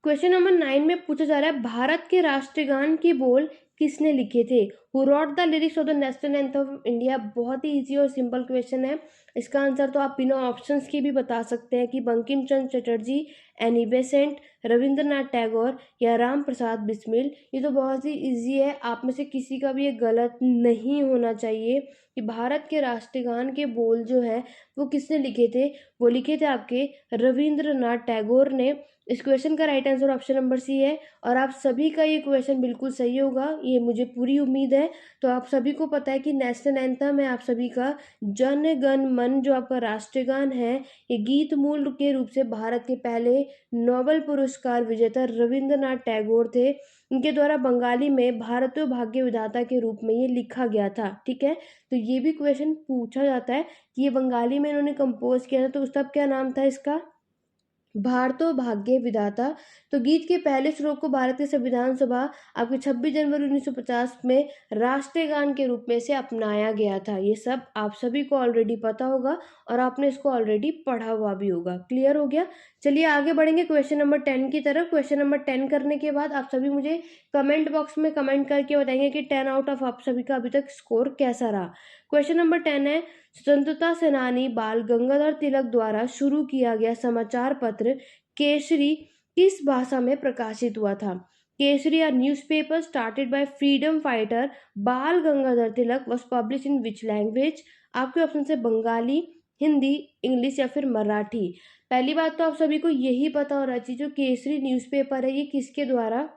क्वेश्चन नंबर 9 में पूछा जा रहा है, भारत के राष्ट्रगान के बोल किसने लिखे थे? Who rot the lyrics of the national anthem of India? बहुत ही इजी और सिंपल क्वेश्चन है। इसका आंसर तो आप बिना ऑप्शंस के भी बता सकते हैं कि बंकिम चंद्र चटर्जी, एनी बेसेंट, रविंद्रनाथ टैगोर या राम प्रसाद बिस्मिल। ये तो बहुत ही इजी है, आप में से किसी का भी ये गलत नहीं होना चाहिए कि भारत के राष्ट्रगान के बोल जो है वो किसने लिखे थे? वो लिखे थे आपके रविंद्रनाथ टैगोर ने। इस क्वेश्चन का right answer option number C है। और आप सभी का ये क्वेश्चन बिल्कुल सही होगा, ये मुझे पूरी उम्मीद है। तो आप सभी को पता है कि नेशनल एंथम है आप सभी का जन गण मन, जो आपका राष्ट्रगान है। ये गीत मूल के रूप से भारत के पहले नोबेल पुरस्कार विजेता रविंद्रनाथ टैगोर थे। इनके द्वारा बंगाली में भारतीय भाग्य विधाता के रूप में ये लिखा गया था। ठीक है, तो ये भी क्वेश्चन पूछा जाता है कि ये बंगाली में इन्होंने कंपोज किया था, तो उस तब क्या नाम था इसका? भारतो भाग्य विधाता। तो गीत के पहले श्लोक को भारतीय संविधान सभा आपके 26 जनवरी 1950 में राष्ट्रीय गान के रूप में से अपनाया गया था। ये सब आप सभी को ऑलरेडी पता होगा और आपने इसको ऑलरेडी पढ़ा हुआ भी होगा। क्लियर हो गया? चलिए आगे बढ़ेंगे क्वेश्चन नंबर 10 की तरफ। क्वेश्चन नंबर 10 करने के बाद आप सभी मुझे कमेंट बॉक्स में कमेंट करके बताएंगे कि 10 आउट ऑफ आप सभी का अभी तक स्कोर कैसा रहा। क्वेश्चन नंबर 10 है, स्वतंत्रता सेनानी बाल गंगाधर तिलक द्वारा शुरू किया गया समाचार पत्र केसरी किस भाषा में प्रकाशित हुआ था? Kesari, a newspaper started by freedom fighter बाल Gangadhar Tilak, was published in which language? आपके ऑप्शन से बंगाली, हिंदी, इंग्लिश या फिर मराठी। पहली बात तो आप सभी को यही पता होना चाहिए जो केसरी न्यूज़पेपर है ये किसके द्वारा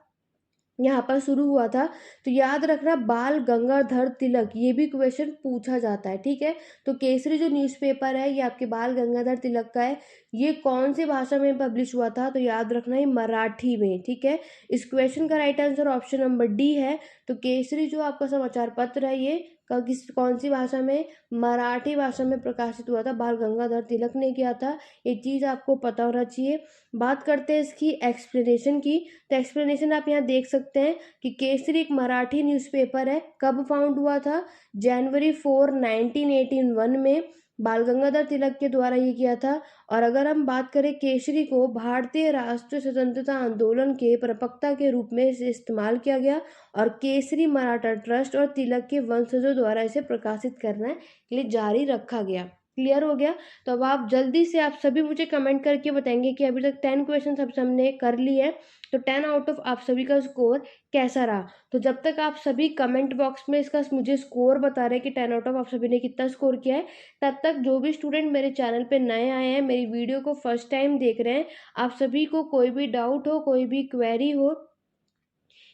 यहाँ पर शुरू हुआ था। तो याद रखना बाल गंगाधर तिलक, ये भी क्वेश्चन पूछा जाता है। ठीक है, तो केसरी जो न्यूज़पेपर है ये आपके बाल गंगाधर तिलक का है। ये कौन सी भाषा में पब्लिश हुआ था? तो याद रखना ये मराठी में। ठीक है, इस क्वेश्चन का right answer option number D है। तो केसरी जो आपका समाचार पत्र है ये कौन सी भाषा में? मराठी भाषा में प्रकाशित हुआ था, बाल गंगाधर तिलक ने किया था। ये चीज़ आपको पता होना चाहिए। बात करते हैं इसकी एक्सप्लेनेशन की। तो एक्सप्लेनेशन आप यहाँ देख सकते हैं कि केसरी एक मराठी न्यूज़पेपर है। कब फाउंड हुआ था? जनवरी 4 1981 में बाल गंगाधर तिलक के द्वारा ये किया था। और अगर हम बात करें केसरी को भारतीय राष्ट्रीय स्वतंत्रता आंदोलन के प्रवक्ता के रूप में इसे इस्तेमाल किया गया और केसरी मराठा ट्रस्ट और तिलक के वंशजों द्वारा इसे प्रकाशित करने के लिए जारी रखा गया। क्लियर हो गया? तो अब आप जल्दी से आप सभी मुझे कमेंट करके बताएंगे कि अभी तक 10 क्वेश्चन सब हमने कर लिए है, तो 10 आउट ऑफ आप सभी का स्कोर कैसा रहा? तो जब तक आप सभी कमेंट बॉक्स में इसका मुझे स्कोर बता रहे हैं कि 10 आउट ऑफ आप सभी ने कितना स्कोर किया है, तब तक जो भी स्टूडेंट मेरे चैनल पे नए आए हैं, मेरी वीडियो को फर्स्ट टाइम देख रहे हैं, आप सभी को कोई भी डाउट हो, कोई भी क्वेरी हो,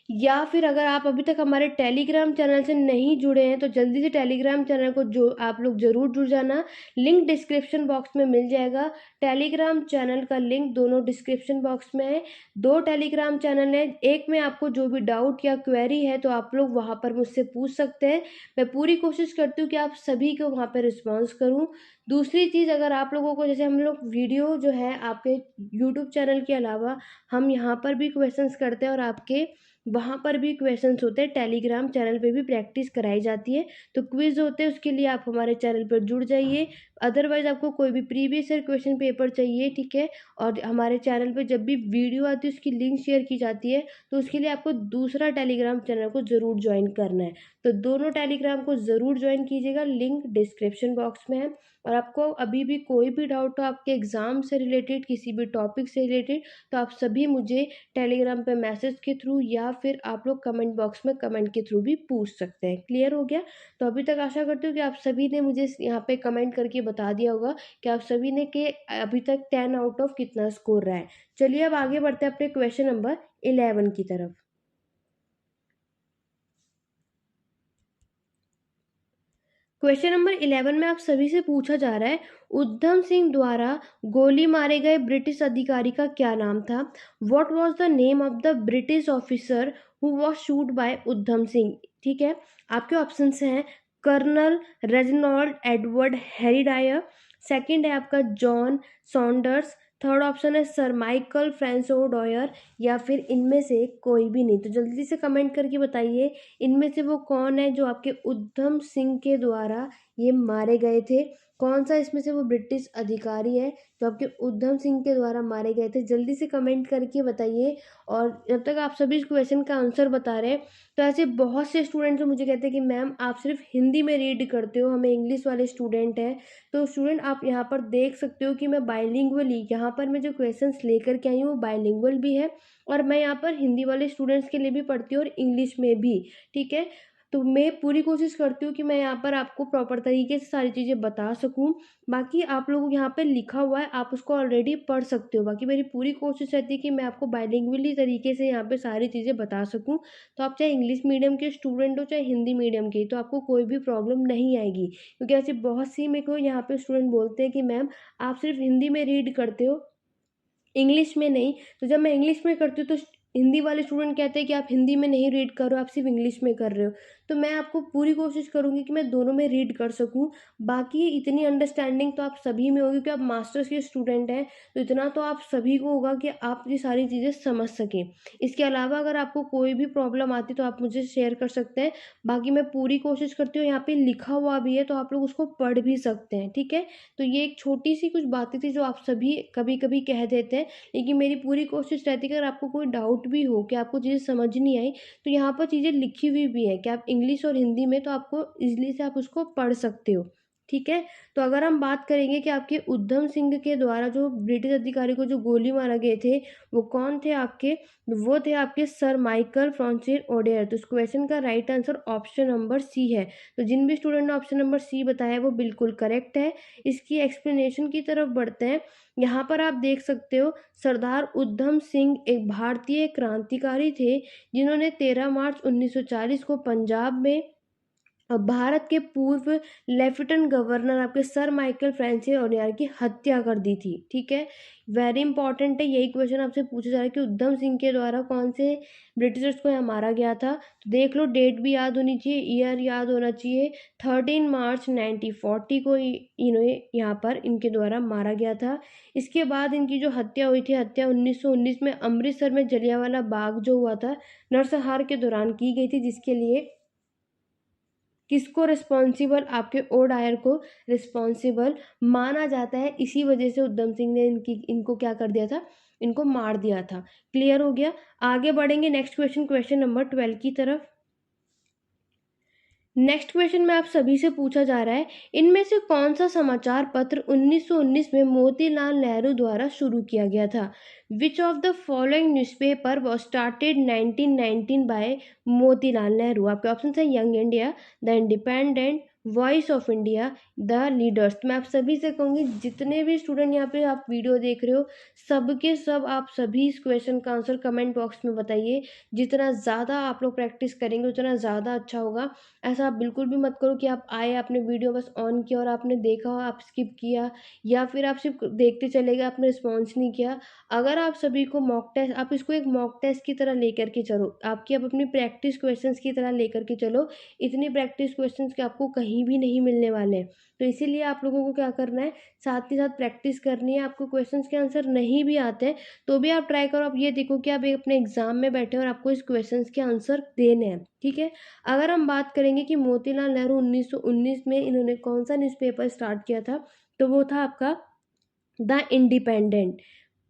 या फिर अगर आप अभी तक हमारे टेलीग्राम चैनल से नहीं जुड़े हैं तो जल्दी से टेलीग्राम चैनल को जो आप लोग ज़रूर जुड़ जाना। लिंक डिस्क्रिप्शन बॉक्स में मिल जाएगा। टेलीग्राम चैनल का लिंक दोनों डिस्क्रिप्शन बॉक्स में है। 2 टेलीग्राम चैनल है, एक में आपको जो भी डाउट या क्वेरी है तो आप लोग वहाँ पर मुझसे पूछ सकते हैं। मैं पूरी कोशिश करती हूँ कि आप सभी को वहाँ पर रिस्पॉन्स करूँ। दूसरी चीज़, अगर आप लोगों को, जैसे हम लोग वीडियो जो है आपके यूट्यूब चैनल के अलावा हम यहाँ पर भी क्वेश्चंस करते हैं और आपके वहाँ पर भी क्वेश्चंस होते हैं, टेलीग्राम चैनल पे भी प्रैक्टिस कराई जाती है। तो क्विज़ होते हैं, उसके लिए आप हमारे चैनल पर जुड़ जाइए। अदरवाइज़ आपको कोई भी प्रीवियस ईयर क्वेश्चन पेपर चाहिए, ठीक है, और हमारे चैनल पे जब भी वीडियो आती है उसकी लिंक शेयर की जाती है, तो उसके लिए आपको दूसरा टेलीग्राम चैनल को ज़रूर ज्वाइन करना है। तो दोनों टेलीग्राम को ज़रूर ज्वाइन कीजिएगा, लिंक डिस्क्रिप्शन बॉक्स में है। और आपको अभी भी कोई भी डाउट हो आपके एग्ज़ाम से रिलेटेड, किसी भी टॉपिक से रिलेटेड, तो आप सभी मुझे टेलीग्राम पे मैसेज के थ्रू या फिर आप लोग कमेंट बॉक्स में कमेंट के थ्रू भी पूछ सकते हैं। क्लियर हो गया? तो अभी तक आशा करती हूँ कि आप सभी ने मुझे यहाँ पे कमेंट करके बता दिया होगा कि आप सभी ने कि अभी तक 10 आउट ऑफ कितना स्कोर रहा है। चलिए अब आगे बढ़ते हैं अपने क्वेश्चन नंबर 11 की तरफ। क्वेश्चन नंबर 11 में आप सभी से पूछा जा रहा है, उधम सिंह द्वारा गोली मारे गए ब्रिटिश अधिकारी का क्या नाम था? What was the name of the British officer who was shot by Udham Singh? ठीक है, आपके ऑप्शंस हैं colonel Reginald Edward Harry Dyer, second है आपका जॉन सॉन्डर्स, थर्ड ऑप्शन है सर माइकल फ्रांसो डॉयर, या फिर इनमें से कोई भी नहीं। तो जल्दी से कमेंट करके बताइए इनमें से वो कौन है जो आपके उधम सिंह के द्वारा ये मारे गए थे? कौन सा इसमें से वो ब्रिटिश अधिकारी है जो आपके उधम सिंह के द्वारा मारे गए थे? जल्दी से कमेंट करके बताइए। और जब तक आप सभी इस क्वेश्चन का आंसर बता रहे हैं, तो ऐसे बहुत से स्टूडेंट्स मुझे कहते हैं कि मैम आप सिर्फ हिंदी में रीड करते हो, हमें इंग्लिश वाले स्टूडेंट हैं। तो स्टूडेंट आप यहाँ पर देख सकते हो कि मैं बाइलिंगुअली यहाँ पर मैं जो क्वेश्चंस लेकर के आई हूँ वो बाइलिंगुअल भी है, और मैं यहाँ पर हिंदी वाले स्टूडेंट्स के लिए भी पढ़ती हूँ और इंग्लिश में भी। ठीक है, तो मैं पूरी कोशिश करती हूँ कि मैं यहाँ पर आपको प्रॉपर तरीके से सारी चीज़ें बता सकूँ। बाकी आप लोगों को यहाँ पे लिखा हुआ है, आप उसको ऑलरेडी पढ़ सकते हो। बाकी मेरी पूरी कोशिश रहती है कि मैं आपको बाइलिंगुअली तरीके से यहाँ पे सारी चीज़ें बता सकूँ। तो आप चाहे इंग्लिश मीडियम के स्टूडेंट हो चाहे हिंदी मीडियम के, तो आपको कोई भी प्रॉब्लम नहीं आएगी। क्योंकि ऐसी बहुत सी मेरे को यहाँ पे स्टूडेंट बोलते हैं कि मैम आप सिर्फ हिंदी में रीड करते हो, इंग्लिश में नहीं। तो जब मैं इंग्लिश में करती हूँ तो हिंदी वाले स्टूडेंट कहते हैं कि आप हिंदी में नहीं रीड कर रहे हो, आप सिर्फ इंग्लिश में कर रहे हो। तो मैं आपको पूरी कोशिश करूँगी कि मैं दोनों में रीड कर सकूँ। बाकी इतनी अंडरस्टैंडिंग तो आप सभी में होगी कि आप मास्टर्स के स्टूडेंट हैं, तो इतना तो आप सभी को होगा कि आप ये सारी चीज़ें समझ सकें। इसके अलावा अगर आपको कोई भी प्रॉब्लम आती है तो आप मुझे शेयर कर सकते हैं। बाकी मैं पूरी कोशिश करती हूँ, यहाँ पे लिखा हुआ भी है तो आप लोग उसको पढ़ भी सकते हैं। ठीक है, तो ये एक छोटी सी कुछ बातें थी जो आप सभी कभी कभी कह देते हैं, लेकिन मेरी पूरी कोशिश रहती है कि अगर आपको कोई डाउट भी हो कि आपको चीज़ें समझ नहीं आई, तो यहाँ पर चीज़ें लिखी हुई भी है कि आप इंग्लिश और हिंदी में, तो आपको ईज़िली से आप उसको पढ़ सकते हो। ठीक है? तो अगर हम बात करेंगे कि आपके उधम सिंह के द्वारा जो ब्रिटिश अधिकारी को जो गोली मारा गए थे, वो कौन थे आपके? वो थे आपके सर माइकल फ्रांसिस ओडेयर। तो इस क्वेश्चन का right answer option number C है। तो जिन भी स्टूडेंट ने ऑप्शन नंबर सी बताया है वो बिल्कुल करेक्ट है। इसकी एक्सप्लेनेशन की तरफ बढ़ते हैं। यहाँ पर आप देख सकते हो, सरदार उधम सिंह एक भारतीय क्रांतिकारी थे जिन्होंने 13 मार्च 1940 को पंजाब में भारत के पूर्व लेफ्टिनेंट गवर्नर आपके सर माइकल फ्रांसिस ओडेयर की हत्या कर दी थी। ठीक है, वेरी इंपॉर्टेंट है, यही क्वेश्चन आपसे पूछा जा रहा है कि उधम सिंह के द्वारा कौन से ब्रिटिशर्स को यहाँ मारा गया था। तो देख लो, डेट भी याद होनी चाहिए, ईयर याद होना चाहिए। 13 मार्च 1940 को इन्हें यहाँ पर इनके द्वारा मारा गया था। इसके बाद इनकी जो हत्या हुई थी, हत्या 1919 में अमृतसर में जलियांवाला बाग जो हुआ था नरसंहार के दौरान की गई थी, जिसके लिए किसको रिस्पॉन्सिबल? आपके ओडायर को रिस्पॉन्सिबल माना जाता है। इसी वजह से उधम सिंह ने इनको क्या कर दिया था, इनको मार दिया था। क्लियर हो गया? आगे बढ़ेंगे नेक्स्ट क्वेश्चन, क्वेश्चन नंबर 12 की तरफ। नेक्स्ट क्वेश्चन में आप सभी से पूछा जा रहा है, इनमें से कौन सा समाचार पत्र 1919 में मोतीलाल नेहरू द्वारा शुरू किया गया था? Which of the following newspaper was started 1919 by Motilal Nehru? आपके ऑप्शन है young India, the independent, voice of India, the leaders. मैं आप सभी से कहूँगी, जितने भी स्टूडेंट यहाँ पे आप वीडियो देख रहे हो, सबके सब आप सभी इस क्वेश्चन का आंसर कमेंट बॉक्स में बताइए। जितना ज़्यादा आप लोग प्रैक्टिस करेंगे उतना ज़्यादा अच्छा होगा। ऐसा आप बिल्कुल भी मत करो कि आप आए, आपने वीडियो बस ऑन किया और आपने देखा, आप स्किप किया, या फिर आप सिर्फ देखते चले गए, आपने रिस्पॉन्स नहीं किया। अगर आप सभी को मॉक टेस्ट, आप इसको एक मॉक टेस्ट की तरह लेकर के चलो, आपकी आप अपनी प्रैक्टिस क्वेश्चंस की तरह लेकर के चलो। इतनी प्रैक्टिस क्वेश्चंस के आपको कहीं भी नहीं मिलने वाले हैं। तो इसीलिए आप लोगों को क्या करना है, साथ ही साथ प्रैक्टिस करनी है। आपको क्वेश्चंस के आंसर नहीं भी आते हैं तो भी आप ट्राई करो। आप ये देखो कि आप एक अपने एग्जाम में बैठे और आपको इस क्वेश्चंस के आंसर देने हैं। ठीक है, अगर हम बात करेंगे कि मोतीलाल नेहरू 1919 में इन्होंने कौन सा न्यूज़पेपर स्टार्ट किया था, तो वो था आपका द इंडिपेंडेंट।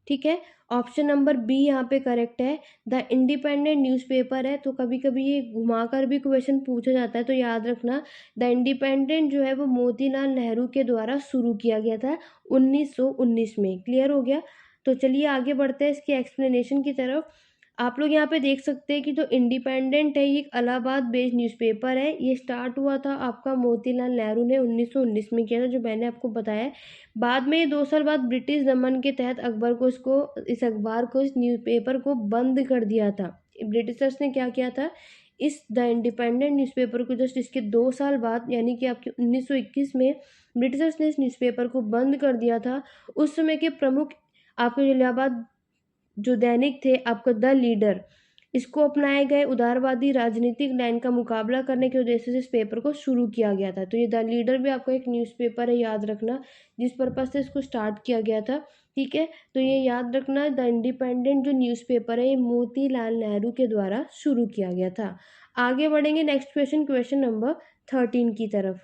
ठीक है, ऑप्शन नंबर बी यहाँ पे करेक्ट है, द इंडिपेंडेंट न्यूज़पेपर है। तो कभी कभी ये घुमाकर भी क्वेश्चन पूछा जाता है, तो याद रखना, द इंडिपेंडेंट जो है वो मोतीलाल नेहरू के द्वारा शुरू किया गया था 1919 में। क्लियर हो गया? तो चलिए आगे बढ़ते हैं इसकी एक्सप्लेनेशन की तरफ। आप लोग यहाँ पे देख सकते हैं कि जो इंडिपेंडेंट है ये एक इलाहाबाद बेस्ड न्यूज़पेपर है। ये स्टार्ट हुआ था आपका मोतीलाल नेहरू ने 1919 में किया था, जो मैंने आपको बताया है। बाद में 2 साल बाद ब्रिटिश दमन के तहत अकबर को इस अखबार को, इस न्यूज़पेपर को बंद कर दिया था। ब्रिटिशर्स ने क्या किया था, इस द इंडिपेंडेंट न्यूज़पेपर को जस्ट इसके 2 साल बाद, यानी कि आपके 1921 में ब्रिटिशर्स ने इस न्यूज़पेपर को बंद कर दिया था। उस समय के प्रमुख आपके इलाहाबाद जो दैनिक थे आपका द लीडर, इसको अपनाए गए उदारवादी राजनीतिक लाइन का मुकाबला करने के उद्देश्य से इस पेपर को शुरू किया गया था। तो ये द लीडर भी आपका एक न्यूज़पेपर है, याद रखना, जिस पर्पज से इसको स्टार्ट किया गया था। ठीक है, तो ये याद रखना, द इंडिपेंडेंट जो न्यूज़पेपर है ये मोतीलाल नेहरू के द्वारा शुरू किया गया था। आगे बढ़ेंगे नेक्स्ट क्वेश्चन, क्वेश्चन नंबर 13 की तरफ।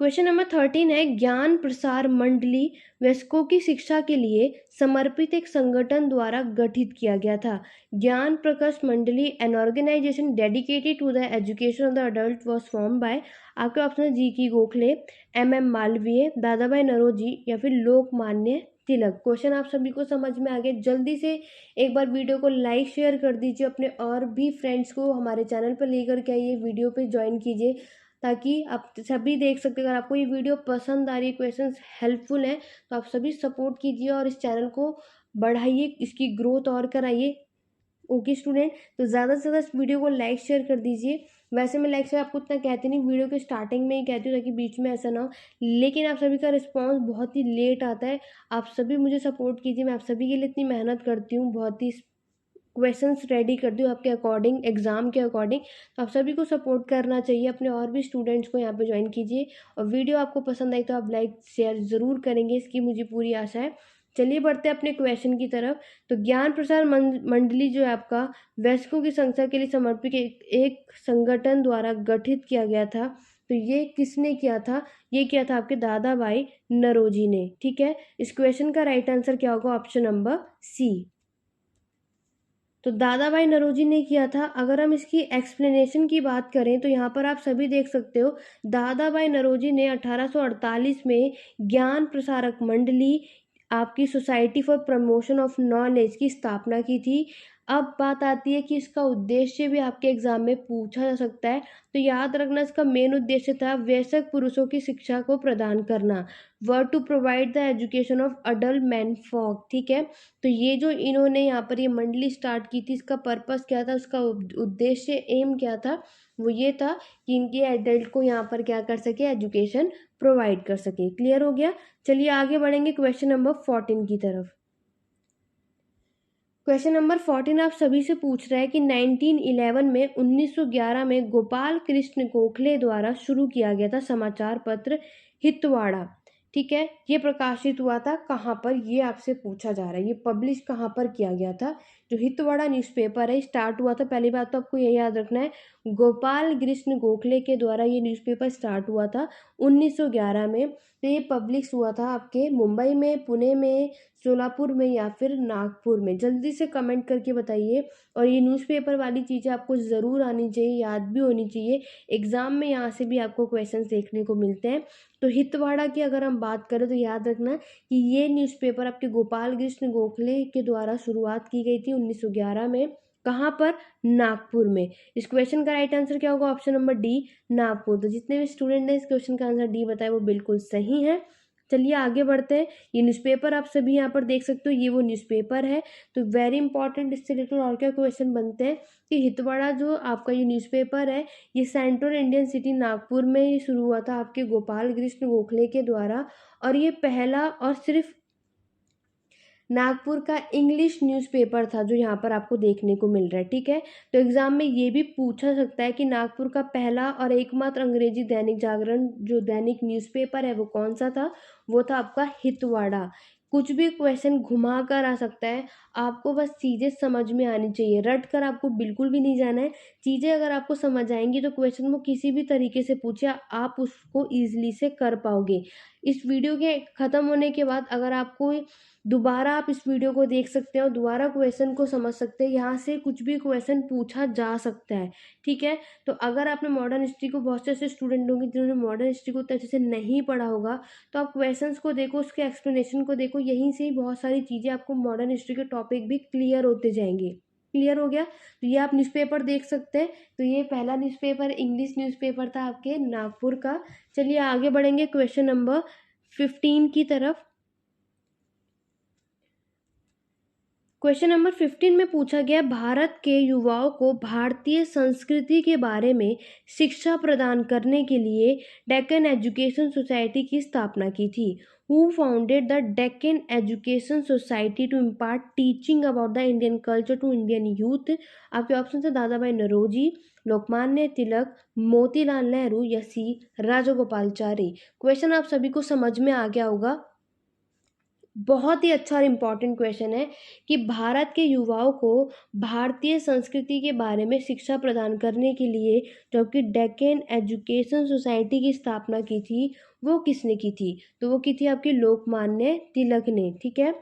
क्वेश्चन नंबर 13 है, ज्ञान प्रसार मंडली वयस्कों की शिक्षा के लिए समर्पित एक संगठन द्वारा गठित किया गया था। Gyan Prakash Mandali, an organization dedicated to the education of the adult, was form by, आपके option G K Gokhale, M Malviya, दादा भाई नौरोजी या फिर लोकमान्य तिलक। क्वेश्चन आप सभी को समझ में आ गया। जल्दी से एक बार वीडियो को लाइक शेयर कर दीजिए, अपने और भी फ्रेंड्स को हमारे चैनल पर लेकर के आइए, वीडियो पे ज्वाइन कीजिए ताकि आप सभी देख सकते हैं। अगर आपको ये वीडियो पसंद आ रही है, क्वेश्चंस हेल्पफुल हैं, तो आप सभी सपोर्ट कीजिए और इस चैनल को बढ़ाइए, इसकी ग्रोथ और कराइए। ओके स्टूडेंट, तो ज़्यादा से ज़्यादा इस वीडियो को लाइक शेयर कर दीजिए। वैसे मैं लाइक शेयर आपको इतना कहती नहीं, वीडियो के स्टार्टिंग में ही कहती हूँ ताकि बीच में ऐसा ना हो, लेकिन आप सभी का रिस्पॉन्स बहुत ही लेट आता है। आप सभी मुझे सपोर्ट कीजिए, मैं आप सभी के लिए इतनी मेहनत करती हूँ, बहुत ही क्वेश्चंस रेडी कर दूँ आपके अकॉर्डिंग, एग्ज़ाम के अकॉर्डिंग। तो आप सभी को सपोर्ट करना चाहिए, अपने और भी स्टूडेंट्स को यहाँ पे ज्वाइन कीजिए। और वीडियो आपको पसंद आई तो आप लाइक शेयर ज़रूर करेंगे, इसकी मुझे पूरी आशा है। चलिए बढ़ते हैं अपने क्वेश्चन की तरफ। तो ज्ञान प्रसार मंडली जो है आपका वयस्कों की संख्या के लिए समर्पित एक संगठन द्वारा गठित किया गया था। तो ये किसने किया था? ये किया था आपके दादा भाई नौरोजी ने। ठीक है, इस क्वेश्चन का राइट आंसर क्या होगा? Option number C. तो दादा भाई नौरोजी ने किया था। अगर हम इसकी एक्सप्लेनेशन की बात करें तो यहाँ पर आप सभी देख सकते हो, दादा भाई नौरोजी ने 1848 में ज्ञान प्रसारक मंडली, आपकी society for promotion of knowledge की स्थापना की थी। अब बात आती है कि इसका उद्देश्य भी आपके एग्जाम में पूछा जा सकता है। तो याद रखना, इसका मेन उद्देश्य था वयस्क पुरुषों की शिक्षा को प्रदान करना, were to provide the education of adult man folk. ठीक है, तो ये जो इन्होंने यहाँ पर ये मंडली स्टार्ट की थी, इसका पर्पस क्या था, उसका उद्देश्य, एम क्या था? वो ये था कि इनके एडल्ट को यहाँ पर क्या कर सके, एजुकेशन प्रोवाइड कर सके। क्लियर हो गया? चलिए आगे बढ़ेंगे क्वेश्चन नंबर 14 की तरफ। क्वेश्चन नंबर 14 आप सभी से पूछ रहा है कि 1911 में 1911 में गोपाल कृष्ण गोखले द्वारा शुरू किया गया था समाचार पत्र हितवाड़ा। ठीक है, ये प्रकाशित हुआ था कहाँ पर, ये आपसे पूछा जा रहा है, ये पब्लिश कहाँ पर किया गया था? जो हितवाड़ा न्यूज़पेपर है, स्टार्ट हुआ था, पहली बात तो आपको ये याद रखना है, गोपाल कृष्ण गोखले के द्वारा ये न्यूज़पेपर स्टार्ट हुआ था 1911 में। तो ये पब्लिश हुआ था आपके मुंबई में, पुणे में, सोलापुर में या फिर नागपुर में? जल्दी से कमेंट करके बताइए। और ये न्यूज़पेपर वाली चीज़ें आपको ज़रूर आनी चाहिए, याद भी होनी चाहिए, एग्ज़ाम में यहाँ से भी आपको क्वेश्चंस देखने को मिलते हैं। तो हितवाड़ा की अगर हम बात करें तो याद रखना कि ये न्यूज़पेपर आपके गोपाल कृष्ण गोखले के द्वारा शुरुआत की गई थी 1911 में। कहाँ पर? नागपुर में। इस क्वेश्चन का राइट आंसर क्या होगा? Option number D, Nagpur. तो जितने भी स्टूडेंट ने इस क्वेश्चन का आंसर डी बताया वो बिल्कुल सही है। चलिए आगे बढ़ते हैं। ये न्यूज़पेपर आप सभी यहाँ पर देख सकते हो, ये वो न्यूज़पेपर है। तो वेरी इंपॉर्टेंट, इससे रिलेटेड और क्या क्वेश्चन बनते हैं कि हितवाड़ा जो आपका ये न्यूज़पेपर है, ये सेंट्रल इंडियन सिटी नागपुर में ही शुरू हुआ था आपके गोपाल कृष्ण गोखले के द्वारा। और ये पहला और सिर्फ नागपुर का इंग्लिश न्यूज़पेपर था जो यहाँ पर आपको देखने को मिल रहा है। ठीक है, तो एग्जाम में ये भी पूछा सकता है कि नागपुर का पहला और एकमात्र अंग्रेजी दैनिक जागरण जो दैनिक न्यूज़पेपर है वो कौन सा था? वो था आपका हितवाड़ा। कुछ भी क्वेश्चन घुमा कर आ सकता है, आपको बस चीज़ें समझ में आनी चाहिए, रट कर आपको बिल्कुल भी नहीं जाना है। चीज़ें अगर आपको समझ आएंगी तो क्वेश्चन को किसी भी तरीके से पूछे, आप उसको ईजिली से कर पाओगे। इस वीडियो के ख़त्म होने के बाद अगर आपको दोबारा आप इस वीडियो को देख सकते हैं और दोबारा क्वेश्चन को समझ सकते हैं, यहाँ से कुछ भी क्वेश्चन पूछा जा सकता है। ठीक है, तो अगर आपने मॉडर्न हिस्ट्री को, बहुत से ऐसे स्टूडेंट होंगे जिन्होंने मॉडर्न हिस्ट्री को अच्छे से नहीं पढ़ा होगा, तो आप क्वेश्चंस को देखो, उसके एक्सप्लेनेशन को देखो, यहीं से ही बहुत सारी चीज़ें आपको मॉडर्न हिस्ट्री के टॉपिक भी क्लियर होते जाएंगे। क्लियर हो गया? तो ये आप न्यूज़पेपर देख सकते हैं। तो ये पहला न्यूज़पेपर इंग्लिश न्यूज़पेपर था आपके नागपुर का। चलिए आगे बढ़ेंगे क्वेश्चन नंबर 15 की तरफ। क्वेश्चन नंबर 15 में पूछा गया, भारत के युवाओं को भारतीय संस्कृति के बारे में शिक्षा प्रदान करने के लिए डेक्कन एजुकेशन सोसाइटी की स्थापना की थी। Who founded the Deccan education society to impart teaching about the Indian culture to Indian youth? आपके ऑप्शन है दादा भाई नौरोजी, लोकमान्य तिलक, मोतीलाल नेहरू या सी राजगोपालाचारी। क्वेश्चन आप सभी को समझ में आ गया होगा। बहुत ही अच्छा और इम्पोर्टेंट क्वेश्चन है कि भारत के युवाओं को भारतीय संस्कृति के बारे में शिक्षा प्रदान करने के लिए जो कि डेक्कन एजुकेशन सोसाइटी की स्थापना की थी, वो किसने की थी? तो वो की थी आपकी लोकमान्य तिलक ने, ठीक है।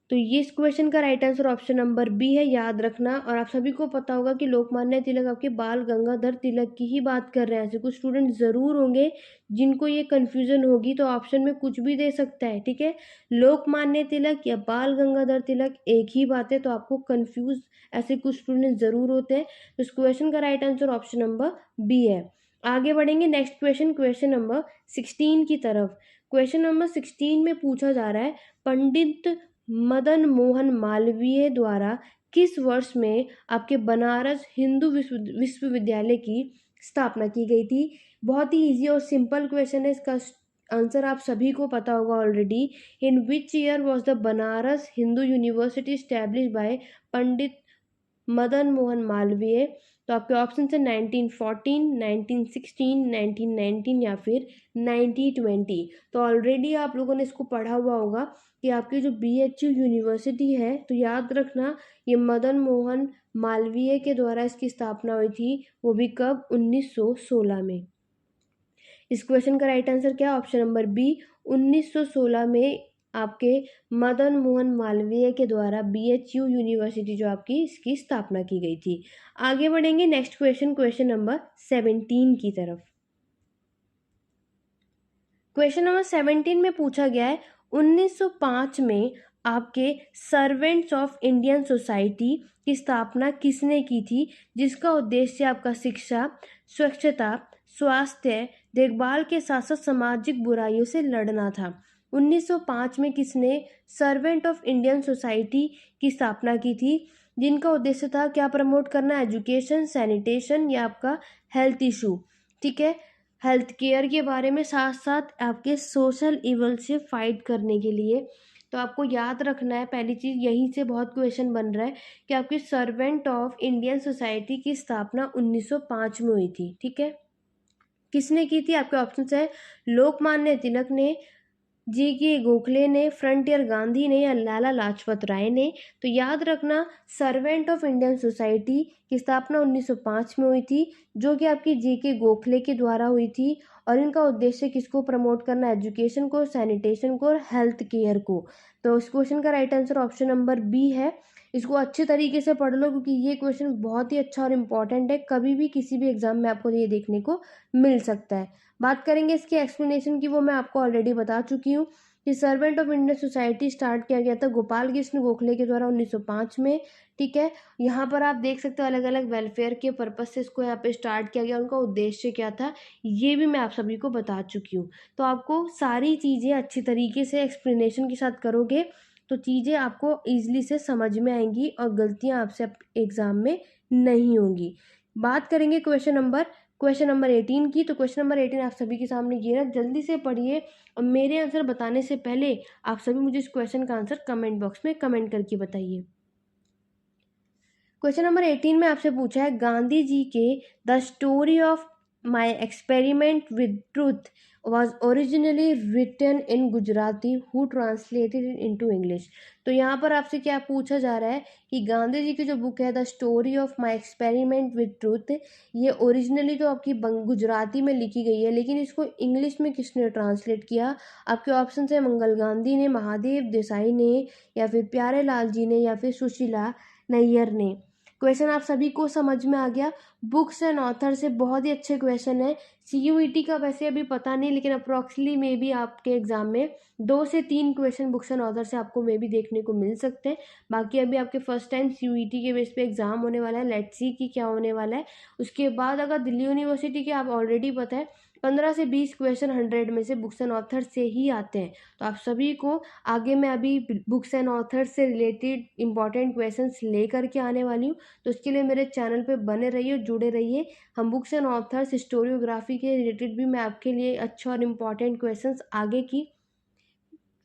तो ये इस क्वेश्चन का right answer option number B है, याद रखना। और आप सभी को पता होगा कि लोकमान्य तिलक आपके बाल गंगाधर तिलक की ही बात कर रहे हैं। ऐसे कुछ स्टूडेंट ज़रूर होंगे जिनको ये कन्फ्यूजन होगी, तो ऑप्शन में कुछ भी दे सकता है, ठीक है। लोकमान्य तिलक या बाल गंगाधर तिलक एक ही बात है, तो आपको कन्फ्यूज ऐसे कुछ स्टूडेंट ज़रूर होते हैं। तो इस क्वेश्चन का right answer option number B है। आगे बढ़ेंगे नेक्स्ट क्वेश्चन, क्वेश्चन नंबर 16 की तरफ। क्वेश्चन नंबर 16 में पूछा जा रहा है, पंडित मदन मोहन मालवीय द्वारा किस वर्ष में आपके बनारस हिंदू विश्वविद्यालय की स्थापना की गई थी? बहुत ही इजी और सिंपल क्वेश्चन है, इसका आंसर आप सभी को पता होगा already. In which year was the Banaras Hindu university established by Pandit Madan Mohan Malaviya? तो आपके ऑप्शन है 1914, 1916, 1919 या फिर 1920। तो ऑलरेडी आप लोगों ने इसको पढ़ा हुआ होगा कि आपकी जो BHU यूनिवर्सिटी है, तो याद रखना ये मदन मोहन मालवीय के द्वारा इसकी स्थापना हुई थी, वो भी कब? 1916 में। इस क्वेश्चन का राइट आंसर क्या? ऑप्शन नंबर बी, 1916 में आपके मदन मोहन मालवीय के द्वारा BHU यूनिवर्सिटी जो आपकी इसकी स्थापना की गई थी। आगे बढ़ेंगे नेक्स्ट क्वेश्चन, क्वेश्चन नंबर 17 की तरफ। क्वेश्चन नंबर 17 में पूछा गया है, 1905 में आपके सर्वेंट्स ऑफ इंडियन सोसाइटी की स्थापना किसने की थी, जिसका उद्देश्य आपका शिक्षा, स्वच्छता, स्वास्थ्य देखभाल के साथ साथ सामाजिक बुराइयों से लड़ना था? 1905 में किसने सर्वेंट ऑफ इंडियन सोसाइटी की स्थापना की थी, जिनका उद्देश्य था क्या प्रमोट करना? एजुकेशन, सैनिटेशन या आपका हेल्थ इशू, ठीक है, हेल्थ केयर के बारे में, साथ साथ आपके सोशल इवल से फाइट करने के लिए। तो आपको याद रखना है, पहली चीज़ यहीं से बहुत क्वेश्चन बन रहा है कि आपकी सर्वेंट ऑफ इंडियन सोसाइटी की स्थापना 1905 में हुई थी, ठीक है। किसने की थी? आपके ऑप्शन है लोकमान्य तिलक ने, जी गोखले ने, फ्रंटियर गांधी ने या लाला लाजपत राय ने? तो याद रखना, सर्वेंट ऑफ इंडियन सोसाइटी की स्थापना 1905 में हुई थी, जो कि आपकी जी गोखले के द्वारा हुई थी। और इनका उद्देश्य किसको प्रमोट करना? एजुकेशन को, सैनिटेशन को और हेल्थ केयर को। तो इस क्वेश्चन का right answer option number B है। इसको अच्छे तरीके से पढ़ लो, क्योंकि ये क्वेश्चन बहुत ही अच्छा और इम्पॉर्टेंट है, कभी भी किसी भी एग्जाम में आपको ये देखने को मिल सकता है। बात करेंगे इसके एक्सप्लेनेशन की, वो मैं आपको ऑलरेडी बता चुकी हूँ कि servant of Indian society start किया गया था गोपाल कृष्ण गोखले के द्वारा 1905 में, ठीक है। यहाँ पर आप देख सकते हो अलग अलग वेलफेयर के पर्पज से इसको यहाँ पे स्टार्ट किया गया, उनका उद्देश्य क्या था ये भी मैं आप सभी को बता चुकी हूँ। तो आपको सारी चीज़ें अच्छी तरीके से एक्सप्लेनेशन के साथ करोगे तो चीज़ें आपको ईजिली से समझ में आएंगी और गलतियाँ आपसे एग्ज़ाम में नहीं होंगी। बात करेंगे क्वेश्चन नंबर 18 की। तो क्वेश्चन नंबर 18 आप सभी के सामने ये है, जल्दी से पढ़िए और मेरे आंसर बताने से पहले आप सभी मुझे इस क्वेश्चन का आंसर कमेंट बॉक्स में कमेंट करके बताइए। क्वेश्चन नंबर 18 में आपसे पूछा है, गांधी जी के the story of my experiment with truth was originally written in Gujarati, who translated it into English? तो यहाँ पर आपसे क्या पूछा जा रहा है कि गांधी जी की जो बुक है the story of my experiment with truth, ये ओरिजिनली तो आपकी गुजराती में लिखी गई है, लेकिन इसको इंग्लिश में किसने ट्रांसलेट किया? आपके ऑप्शन है मंगल गांधी ने, महादेव देसाई ने या फिर प्यारे लाल जी ने या फिर सुशीला नैयर ने? क्वेश्चन आप सभी को समझ में आ गया। बुक्स एंड ऑथर से बहुत ही अच्छे क्वेश्चन है। CUET का वैसे अभी पता नहीं, लेकिन अप्रॉक्सली में भी आपके एग्जाम में 2 से 3 क्वेश्चन बुक्स एंड ऑथर से आपको मे भी देखने को मिल सकते हैं। बाकी अभी आपके फर्स्ट टाइम CUET के बेस पे एग्जाम होने वाला है, लेट्स सी कि क्या होने वाला है। उसके बाद अगर दिल्ली यूनिवर्सिटी के आप ऑलरेडी पता है 15 से 20 क्वेश्चन 100 में से बुक्स एंड ऑथर से ही आते हैं। तो आप सभी को आगे मैं अभी बुक्स एंड ऑथर से रिलेटेड इंपॉर्टेंट क्वेश्चंस लेकर के आने वाली हूँ, तो उसके लिए मेरे चैनल पे बने रहिए, जुड़े रहिए। हम बुक्स एंड ऑथर्स हिस्टोरियोग्राफी के रिलेटेड भी मैं आपके लिए अच्छे और इम्पॉर्टेंट क्वेश्चंस आगे की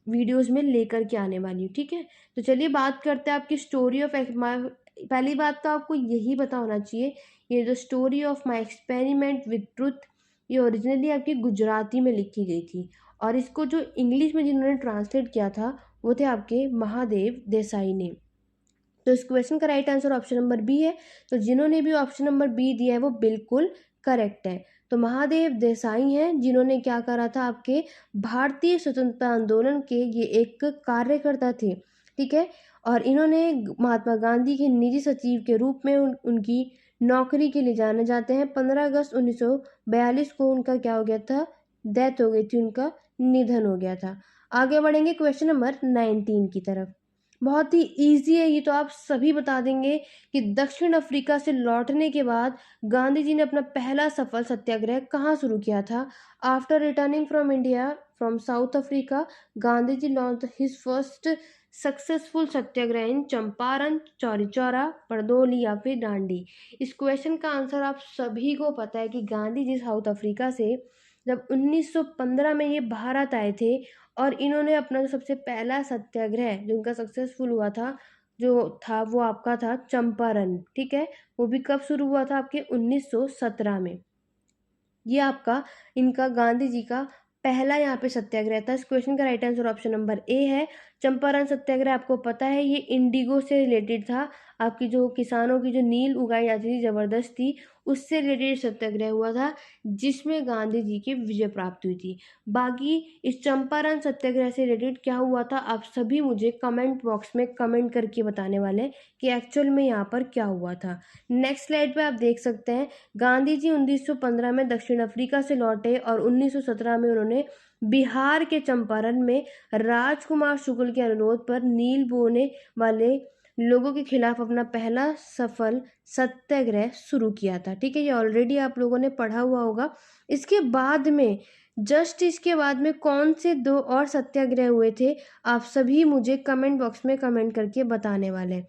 वीडियोस में लेकर के आने वाली हूँ, ठीक है। तो चलिए बात करते हैं आपकी स्टोरी ऑफ पहली बात तो आपको यही पता होना चाहिए, ये जो story of my experiment with truth, ये ओरिजिनली आपकी गुजराती में लिखी गई थी और इसको जो इंग्लिश में जिन्होंने ट्रांसलेट किया था वो थे आपके महादेव देसाई ने। तो इस क्वेश्चन का right answer option number B है। तो जिन्होंने भी ऑप्शन नंबर बी दिया है वो बिल्कुल करेक्ट है। तो महादेव देसाई हैं जिन्होंने क्या करा था, आपके भारतीय स्वतंत्रता आंदोलन के ये एक कार्यकर्ता थे, ठीक है। और इन्होंने महात्मा गांधी के निजी सचिव के रूप में उनकी नौकरी के लिए जाने जाते हैं। 15 अगस्त 1942 को उनका क्या हो गया था, डेथ हो गई थी, उनका निधन हो गया था। आगे बढ़ेंगे क्वेश्चन नंबर 19 की तरफ। बहुत ही इजी है ये, तो आप सभी बता देंगे कि दक्षिण अफ्रीका से लौटने के बाद गांधी जी ने अपना पहला सफल सत्याग्रह कहाँ शुरू किया था। After returning from India from South Africa, Gandhi ji launch his first successful satyagraha in Champaran, Chauri Chaura, Bardoli या फिर डांडी। इस क्वेश्चन का आंसर आप सभी को पता है कि गांधी जी साउथ अफ्रीका से जब 1915 में ये भारत आए थे, और इन्होंने अपना जो सबसे पहला सत्याग्रह जो उनका सक्सेसफुल हुआ था, जो था वो आपका था चंपारण, ठीक है। वो भी कब शुरू हुआ था, आपके 1917 में। ये आपका इनका गांधी जी का पहला यहाँ पे सत्याग्रह था। इस क्वेश्चन का right answer option number A है। चंपारण सत्याग्रह आपको पता है ये इंडिगो से रिलेटेड था। आपकी जो किसानों की जो नील उगाई जाती थी जबरदस्ती, उससे रिलेटेड सत्याग्रह हुआ था जिसमें गांधी जी की विजय प्राप्त हुई थी। बाकी इस चंपारण सत्याग्रह से रिलेटेड क्या हुआ था, आप सभी मुझे कमेंट बॉक्स में कमेंट करके बताने वाले हैं कि एक्चुअल में यहाँ पर क्या हुआ था। नेक्स्ट स्लाइड पे आप देख सकते हैं, गांधी जी 1915 में दक्षिण अफ्रीका से लौटे और 1917 में उन्होंने बिहार के चंपारण में राजकुमार शुक्ल के अनुरोध पर नील बोने वाले लोगों के खिलाफ अपना पहला सफल सत्याग्रह शुरू किया था, ठीक है। ये ऑलरेडी आप लोगों ने पढ़ा हुआ होगा। इसके बाद में जस्ट इसके बाद में कौन से दो और सत्याग्रह हुए थे, आप सभी मुझे कमेंट बॉक्स में कमेंट करके बताने वाले हैं।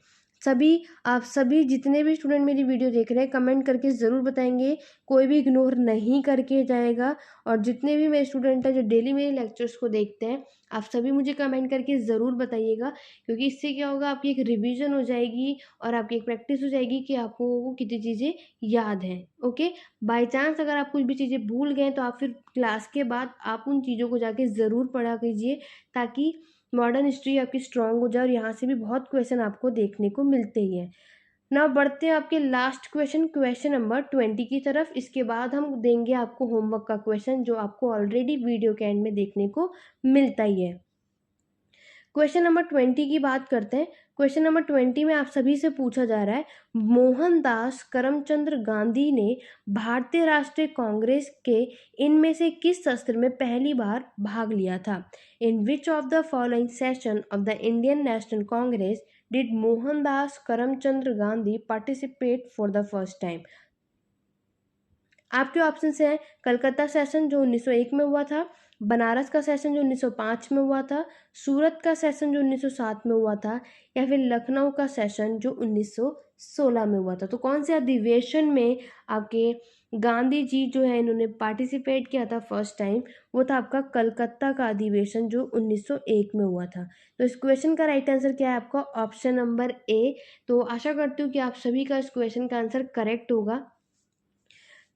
आप सभी जितने भी स्टूडेंट मेरी वीडियो देख रहे हैं कमेंट करके ज़रूर बताएंगे, कोई भी इग्नोर नहीं करके जाएगा। और जितने भी मेरे स्टूडेंट हैं जो डेली मेरे लेक्चर्स को देखते हैं, आप सभी मुझे कमेंट करके ज़रूर बताइएगा, क्योंकि इससे क्या होगा, आपकी एक रिवीजन हो जाएगी और आपकी एक प्रैक्टिस हो जाएगी कि आपको वो कितनी चीज़ें याद हैं। ओके, बाय चांस अगर आप कुछ भी चीज़ें भूल गए तो आप फिर क्लास के बाद आप उन चीज़ों को जाके ज़रूर पढ़ा कीजिए, ताकि मॉडर्न हिस्ट्री आपकी स्ट्रांग हो जाए और यहाँ से भी बहुत क्वेश्चन आपको देखने को मिलते ही हैं। नाउ बढ़ते हैं आपके लास्ट क्वेश्चन, क्वेश्चन नंबर 20 की तरफ। इसके बाद हम देंगे आपको होमवर्क का क्वेश्चन जो आपको ऑलरेडी वीडियो के एंड में देखने को मिलता ही है। क्वेश्चन नंबर 20 की बात करते हैं। क्वेश्चन नंबर 20 में आप सभी से पूछा जा रहा है, मोहनदास करमचंद गांधी ने भारतीय राष्ट्रीय कांग्रेस के इनमें से किस सत्र में पहली बार भाग लिया था। In which of the following session of the Indian National Congress did Mohandas Karamchand Gandhi participate for the first time. आपके ऑप्शन हैं, कलकत्ता सेशन जो 1901 में हुआ था, बनारस का सेशन जो 1905 में हुआ था, सूरत का सेशन जो 1907 में हुआ था, या फिर लखनऊ का सेशन जो 1916 में हुआ था। तो कौन से अधिवेशन में आपके गांधी जी जो है इन्होंने पार्टिसिपेट किया था फर्स्ट टाइम, वो था आपका कलकत्ता का अधिवेशन जो 1901 में हुआ था। तो इस क्वेश्चन का राइट आंसर क्या है आपका, ऑप्शन नंबर ए। तो आशा करती हूँ कि आप सभी का इस क्वेश्चन का आंसर करेक्ट होगा।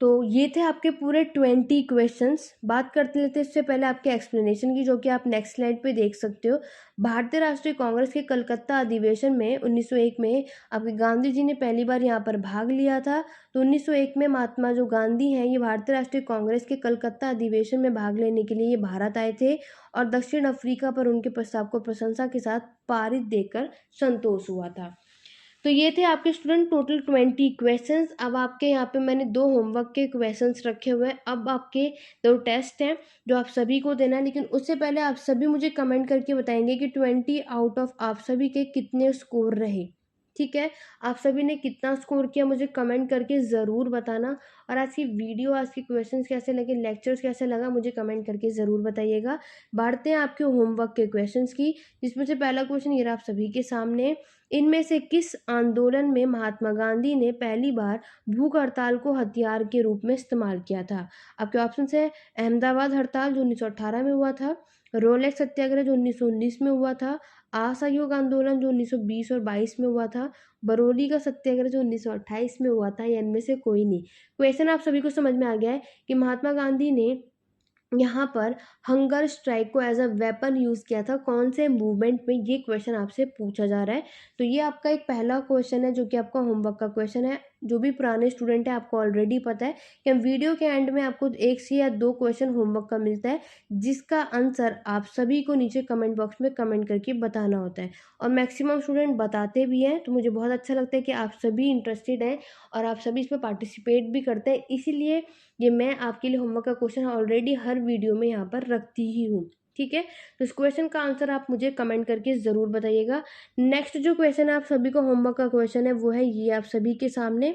तो ये थे आपके पूरे 20 क्वेश्चंस। बात करते लेते इससे पहले आपके एक्सप्लेनेशन की, जो कि आप नेक्स्ट स्लाइड पे देख सकते हो। भारतीय राष्ट्रीय कांग्रेस के कलकत्ता अधिवेशन में 1901 में आपके गांधी जी ने पहली बार यहाँ पर भाग लिया था। तो 1901 में महात्मा जो गांधी हैं ये भारतीय राष्ट्रीय कांग्रेस के कलकत्ता अधिवेशन में भाग लेने के लिए ये भारत आए थे, और दक्षिण अफ्रीका पर उनके प्रस्ताव को प्रशंसा के साथ पारित देकर संतोष हुआ था। तो ये थे आपके स्टूडेंट टोटल 20 क्वेश्चंस। अब आपके यहाँ पे मैंने 2 होमवर्क के क्वेश्चंस रखे हुए हैं। अब आपके 2 टेस्ट हैं जो आप सभी को देना है, लेकिन उससे पहले आप सभी मुझे कमेंट करके बताएंगे कि 20 आउट ऑफ आप सभी के कितने स्कोर रहे, ठीक है। आप सभी ने कितना स्कोर किया मुझे कमेंट करके ज़रूर बताना। और आज की वीडियो, आज के क्वेश्चंस कैसे लगे, लेक्चर्स कैसे लगा, मुझे कमेंट करके ज़रूर बताइएगा। बढ़ते हैं आपके होमवर्क के क्वेश्चंस की, जिसमें से पहला क्वेश्चन ये रहा आप सभी के सामने। इनमें से किस आंदोलन में महात्मा गांधी ने पहली बार भूख हड़ताल को हथियार के रूप में इस्तेमाल किया था। आपके ऑप्शन है, अहमदाबाद हड़ताल जो 1918 में हुआ था, रोलेक्स सत्याग्रह जो 1919 में हुआ था, असहयोग आंदोलन जो 1920 और 22 में हुआ था, बरौली का सत्याग्रह जो 1928 में हुआ था, या इनमें से कोई नहीं। क्वेश्चन आप सभी को समझ में आ गया है कि महात्मा गांधी ने यहाँ पर हंगर स्ट्राइक को एज अ वेपन यूज़ किया था कौन से मूवमेंट में, ये क्वेश्चन आपसे पूछा जा रहा है। तो ये आपका एक पहला क्वेश्चन है जो कि आपका होमवर्क का क्वेश्चन है। जो भी पुराने स्टूडेंट है आपको ऑलरेडी पता है कि हम वीडियो के एंड में आपको एक से या दो क्वेश्चन होमवर्क का मिलता है, जिसका आंसर आप सभी को नीचे कमेंट बॉक्स में कमेंट करके बताना होता है। और मैक्सिमम स्टूडेंट बताते भी हैं, तो मुझे बहुत अच्छा लगता है कि आप सभी इंटरेस्टेड हैं और आप सभी इसमें पार्टिसिपेट भी करते हैं। इसीलिए ये मैं आपके लिए होमवर्क का क्वेश्चन ऑलरेडी हर वीडियो में यहाँ पर रखती ही हूँ। ठीक है, तो इस क्वेश्चन का आंसर आप मुझे कमेंट करके ज़रूर बताइएगा। नेक्स्ट जो क्वेश्चन है आप सभी को होमवर्क का क्वेश्चन है वो है ये आप सभी के सामने।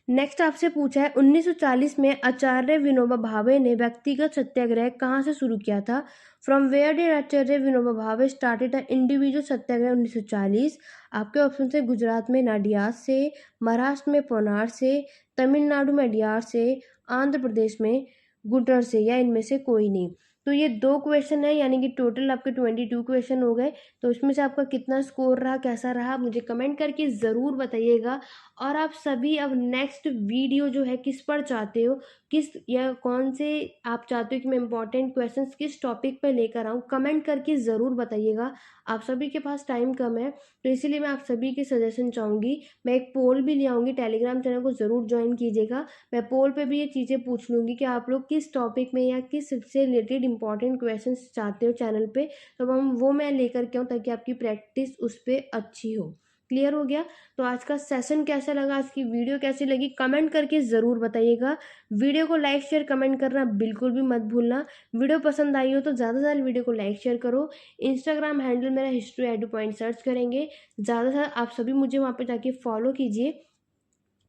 नेक्स्ट आपसे पूछा है 1940 में आचार्य विनोबा भावे ने व्यक्तिगत सत्याग्रह कहाँ से शुरू किया था। From where did Acharya Vinoba Bhave started the individual सत्याग्रह 1940। आपके ऑप्शन है गुजरात में नाडियाद से, महाराष्ट्र में पोनार से, तमिलनाडु में अडियार से, आंध्र प्रदेश में गुडर से, या इनमें से कोई नहीं। तो ये दो क्वेश्चन है, यानी कि टोटल आपके 22 क्वेश्चन हो गए। तो इसमें से आपका कितना स्कोर रहा, कैसा रहा, मुझे कमेंट करके ज़रूर बताइएगा। और आप सभी अब नेक्स्ट वीडियो जो है किस पर चाहते हो, किस या कौन से आप चाहते हो कि मैं इंपॉर्टेंट क्वेश्चंस किस टॉपिक पर लेकर आऊँ, कमेंट करके ज़रूर बताइएगा। आप सभी के पास टाइम कम है, तो इसीलिए मैं आप सभी के सजेशन चाहूँगी। मैं एक पोल भी ले आऊँगी, टेलीग्राम चैनल को ज़रूर ज्वाइन कीजिएगा। मैं पोल पे भी ये चीज़ें पूछ लूँगी कि आप लोग किस टॉपिक में या किस से रिलेटेड इंपॉर्टेंट क्वेश्चन चाहते हो चैनल पे, तो हम वो मैं लेकर के आऊँ ताकि आपकी प्रैक्टिस उस पर अच्छी हो। क्लियर हो गया। तो आज का सेशन कैसा लगा, आज की वीडियो कैसी लगी, कमेंट करके ज़रूर बताइएगा। वीडियो को लाइक शेयर कमेंट करना बिल्कुल भी मत भूलना। वीडियो पसंद आई हो तो ज़्यादा से ज़्यादा वीडियो को लाइक शेयर करो। इंस्टाग्राम हैंडल मेरा हिस्ट्री एडू पॉइंट सर्च करेंगे, ज़्यादा से ज़्यादा आप सभी मुझे वहाँ पे जाके फॉलो कीजिए।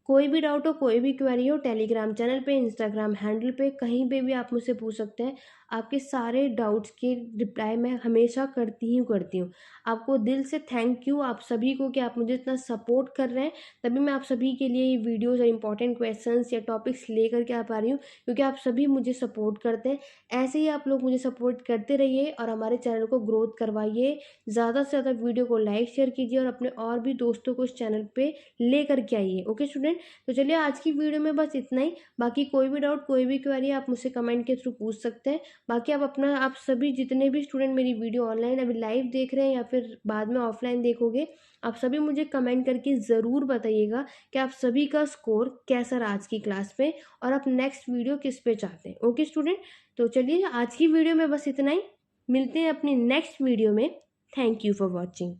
कोई भी डाउट हो, कोई भी क्वेरी हो, टेलीग्राम चैनल पे, इंस्टाग्राम हैंडल पे, कहीं पे भी आप मुझसे पूछ सकते हैं। आपके सारे डाउट्स के रिप्लाई मैं हमेशा करती हूँ। आपको दिल से थैंक यू आप सभी को कि आप मुझे इतना सपोर्ट कर रहे हैं, तभी मैं आप सभी के लिए ये वीडियोज़ और इंपॉर्टेंट क्वेश्चंस या टॉपिक्स लेकर के आ पा रही हूँ, क्योंकि आप सभी मुझे सपोर्ट करते हैं। ऐसे ही आप लोग मुझे सपोर्ट करते रहिए और हमारे चैनल को ग्रोथ करवाइए। ज़्यादा से ज़्यादा वीडियो को लाइक शेयर कीजिए और अपने और भी दोस्तों को इस चैनल पर ले करके आइए। ओके स्टूडेंट, तो चलिए आज की वीडियो में बस इतना ही। बाकी कोई भी डाउट, कोई भी क्वेरी आप मुझसे कमेंट के थ्रू पूछ सकते हैं। बाकी आप सभी जितने भी स्टूडेंट मेरी वीडियो ऑनलाइन अभी लाइव देख रहे हैं या फिर बाद में ऑफलाइन देखोगे, आप सभी मुझे कमेंट करके ज़रूर बताइएगा कि आप सभी का स्कोर कैसा रहा आज की क्लास में और आप नेक्स्ट वीडियो किस पे चाहते हैं। ओके स्टूडेंट, तो चलिए आज की वीडियो में बस इतना ही। मिलते हैं अपनी नेक्स्ट वीडियो में। Thank you for watching.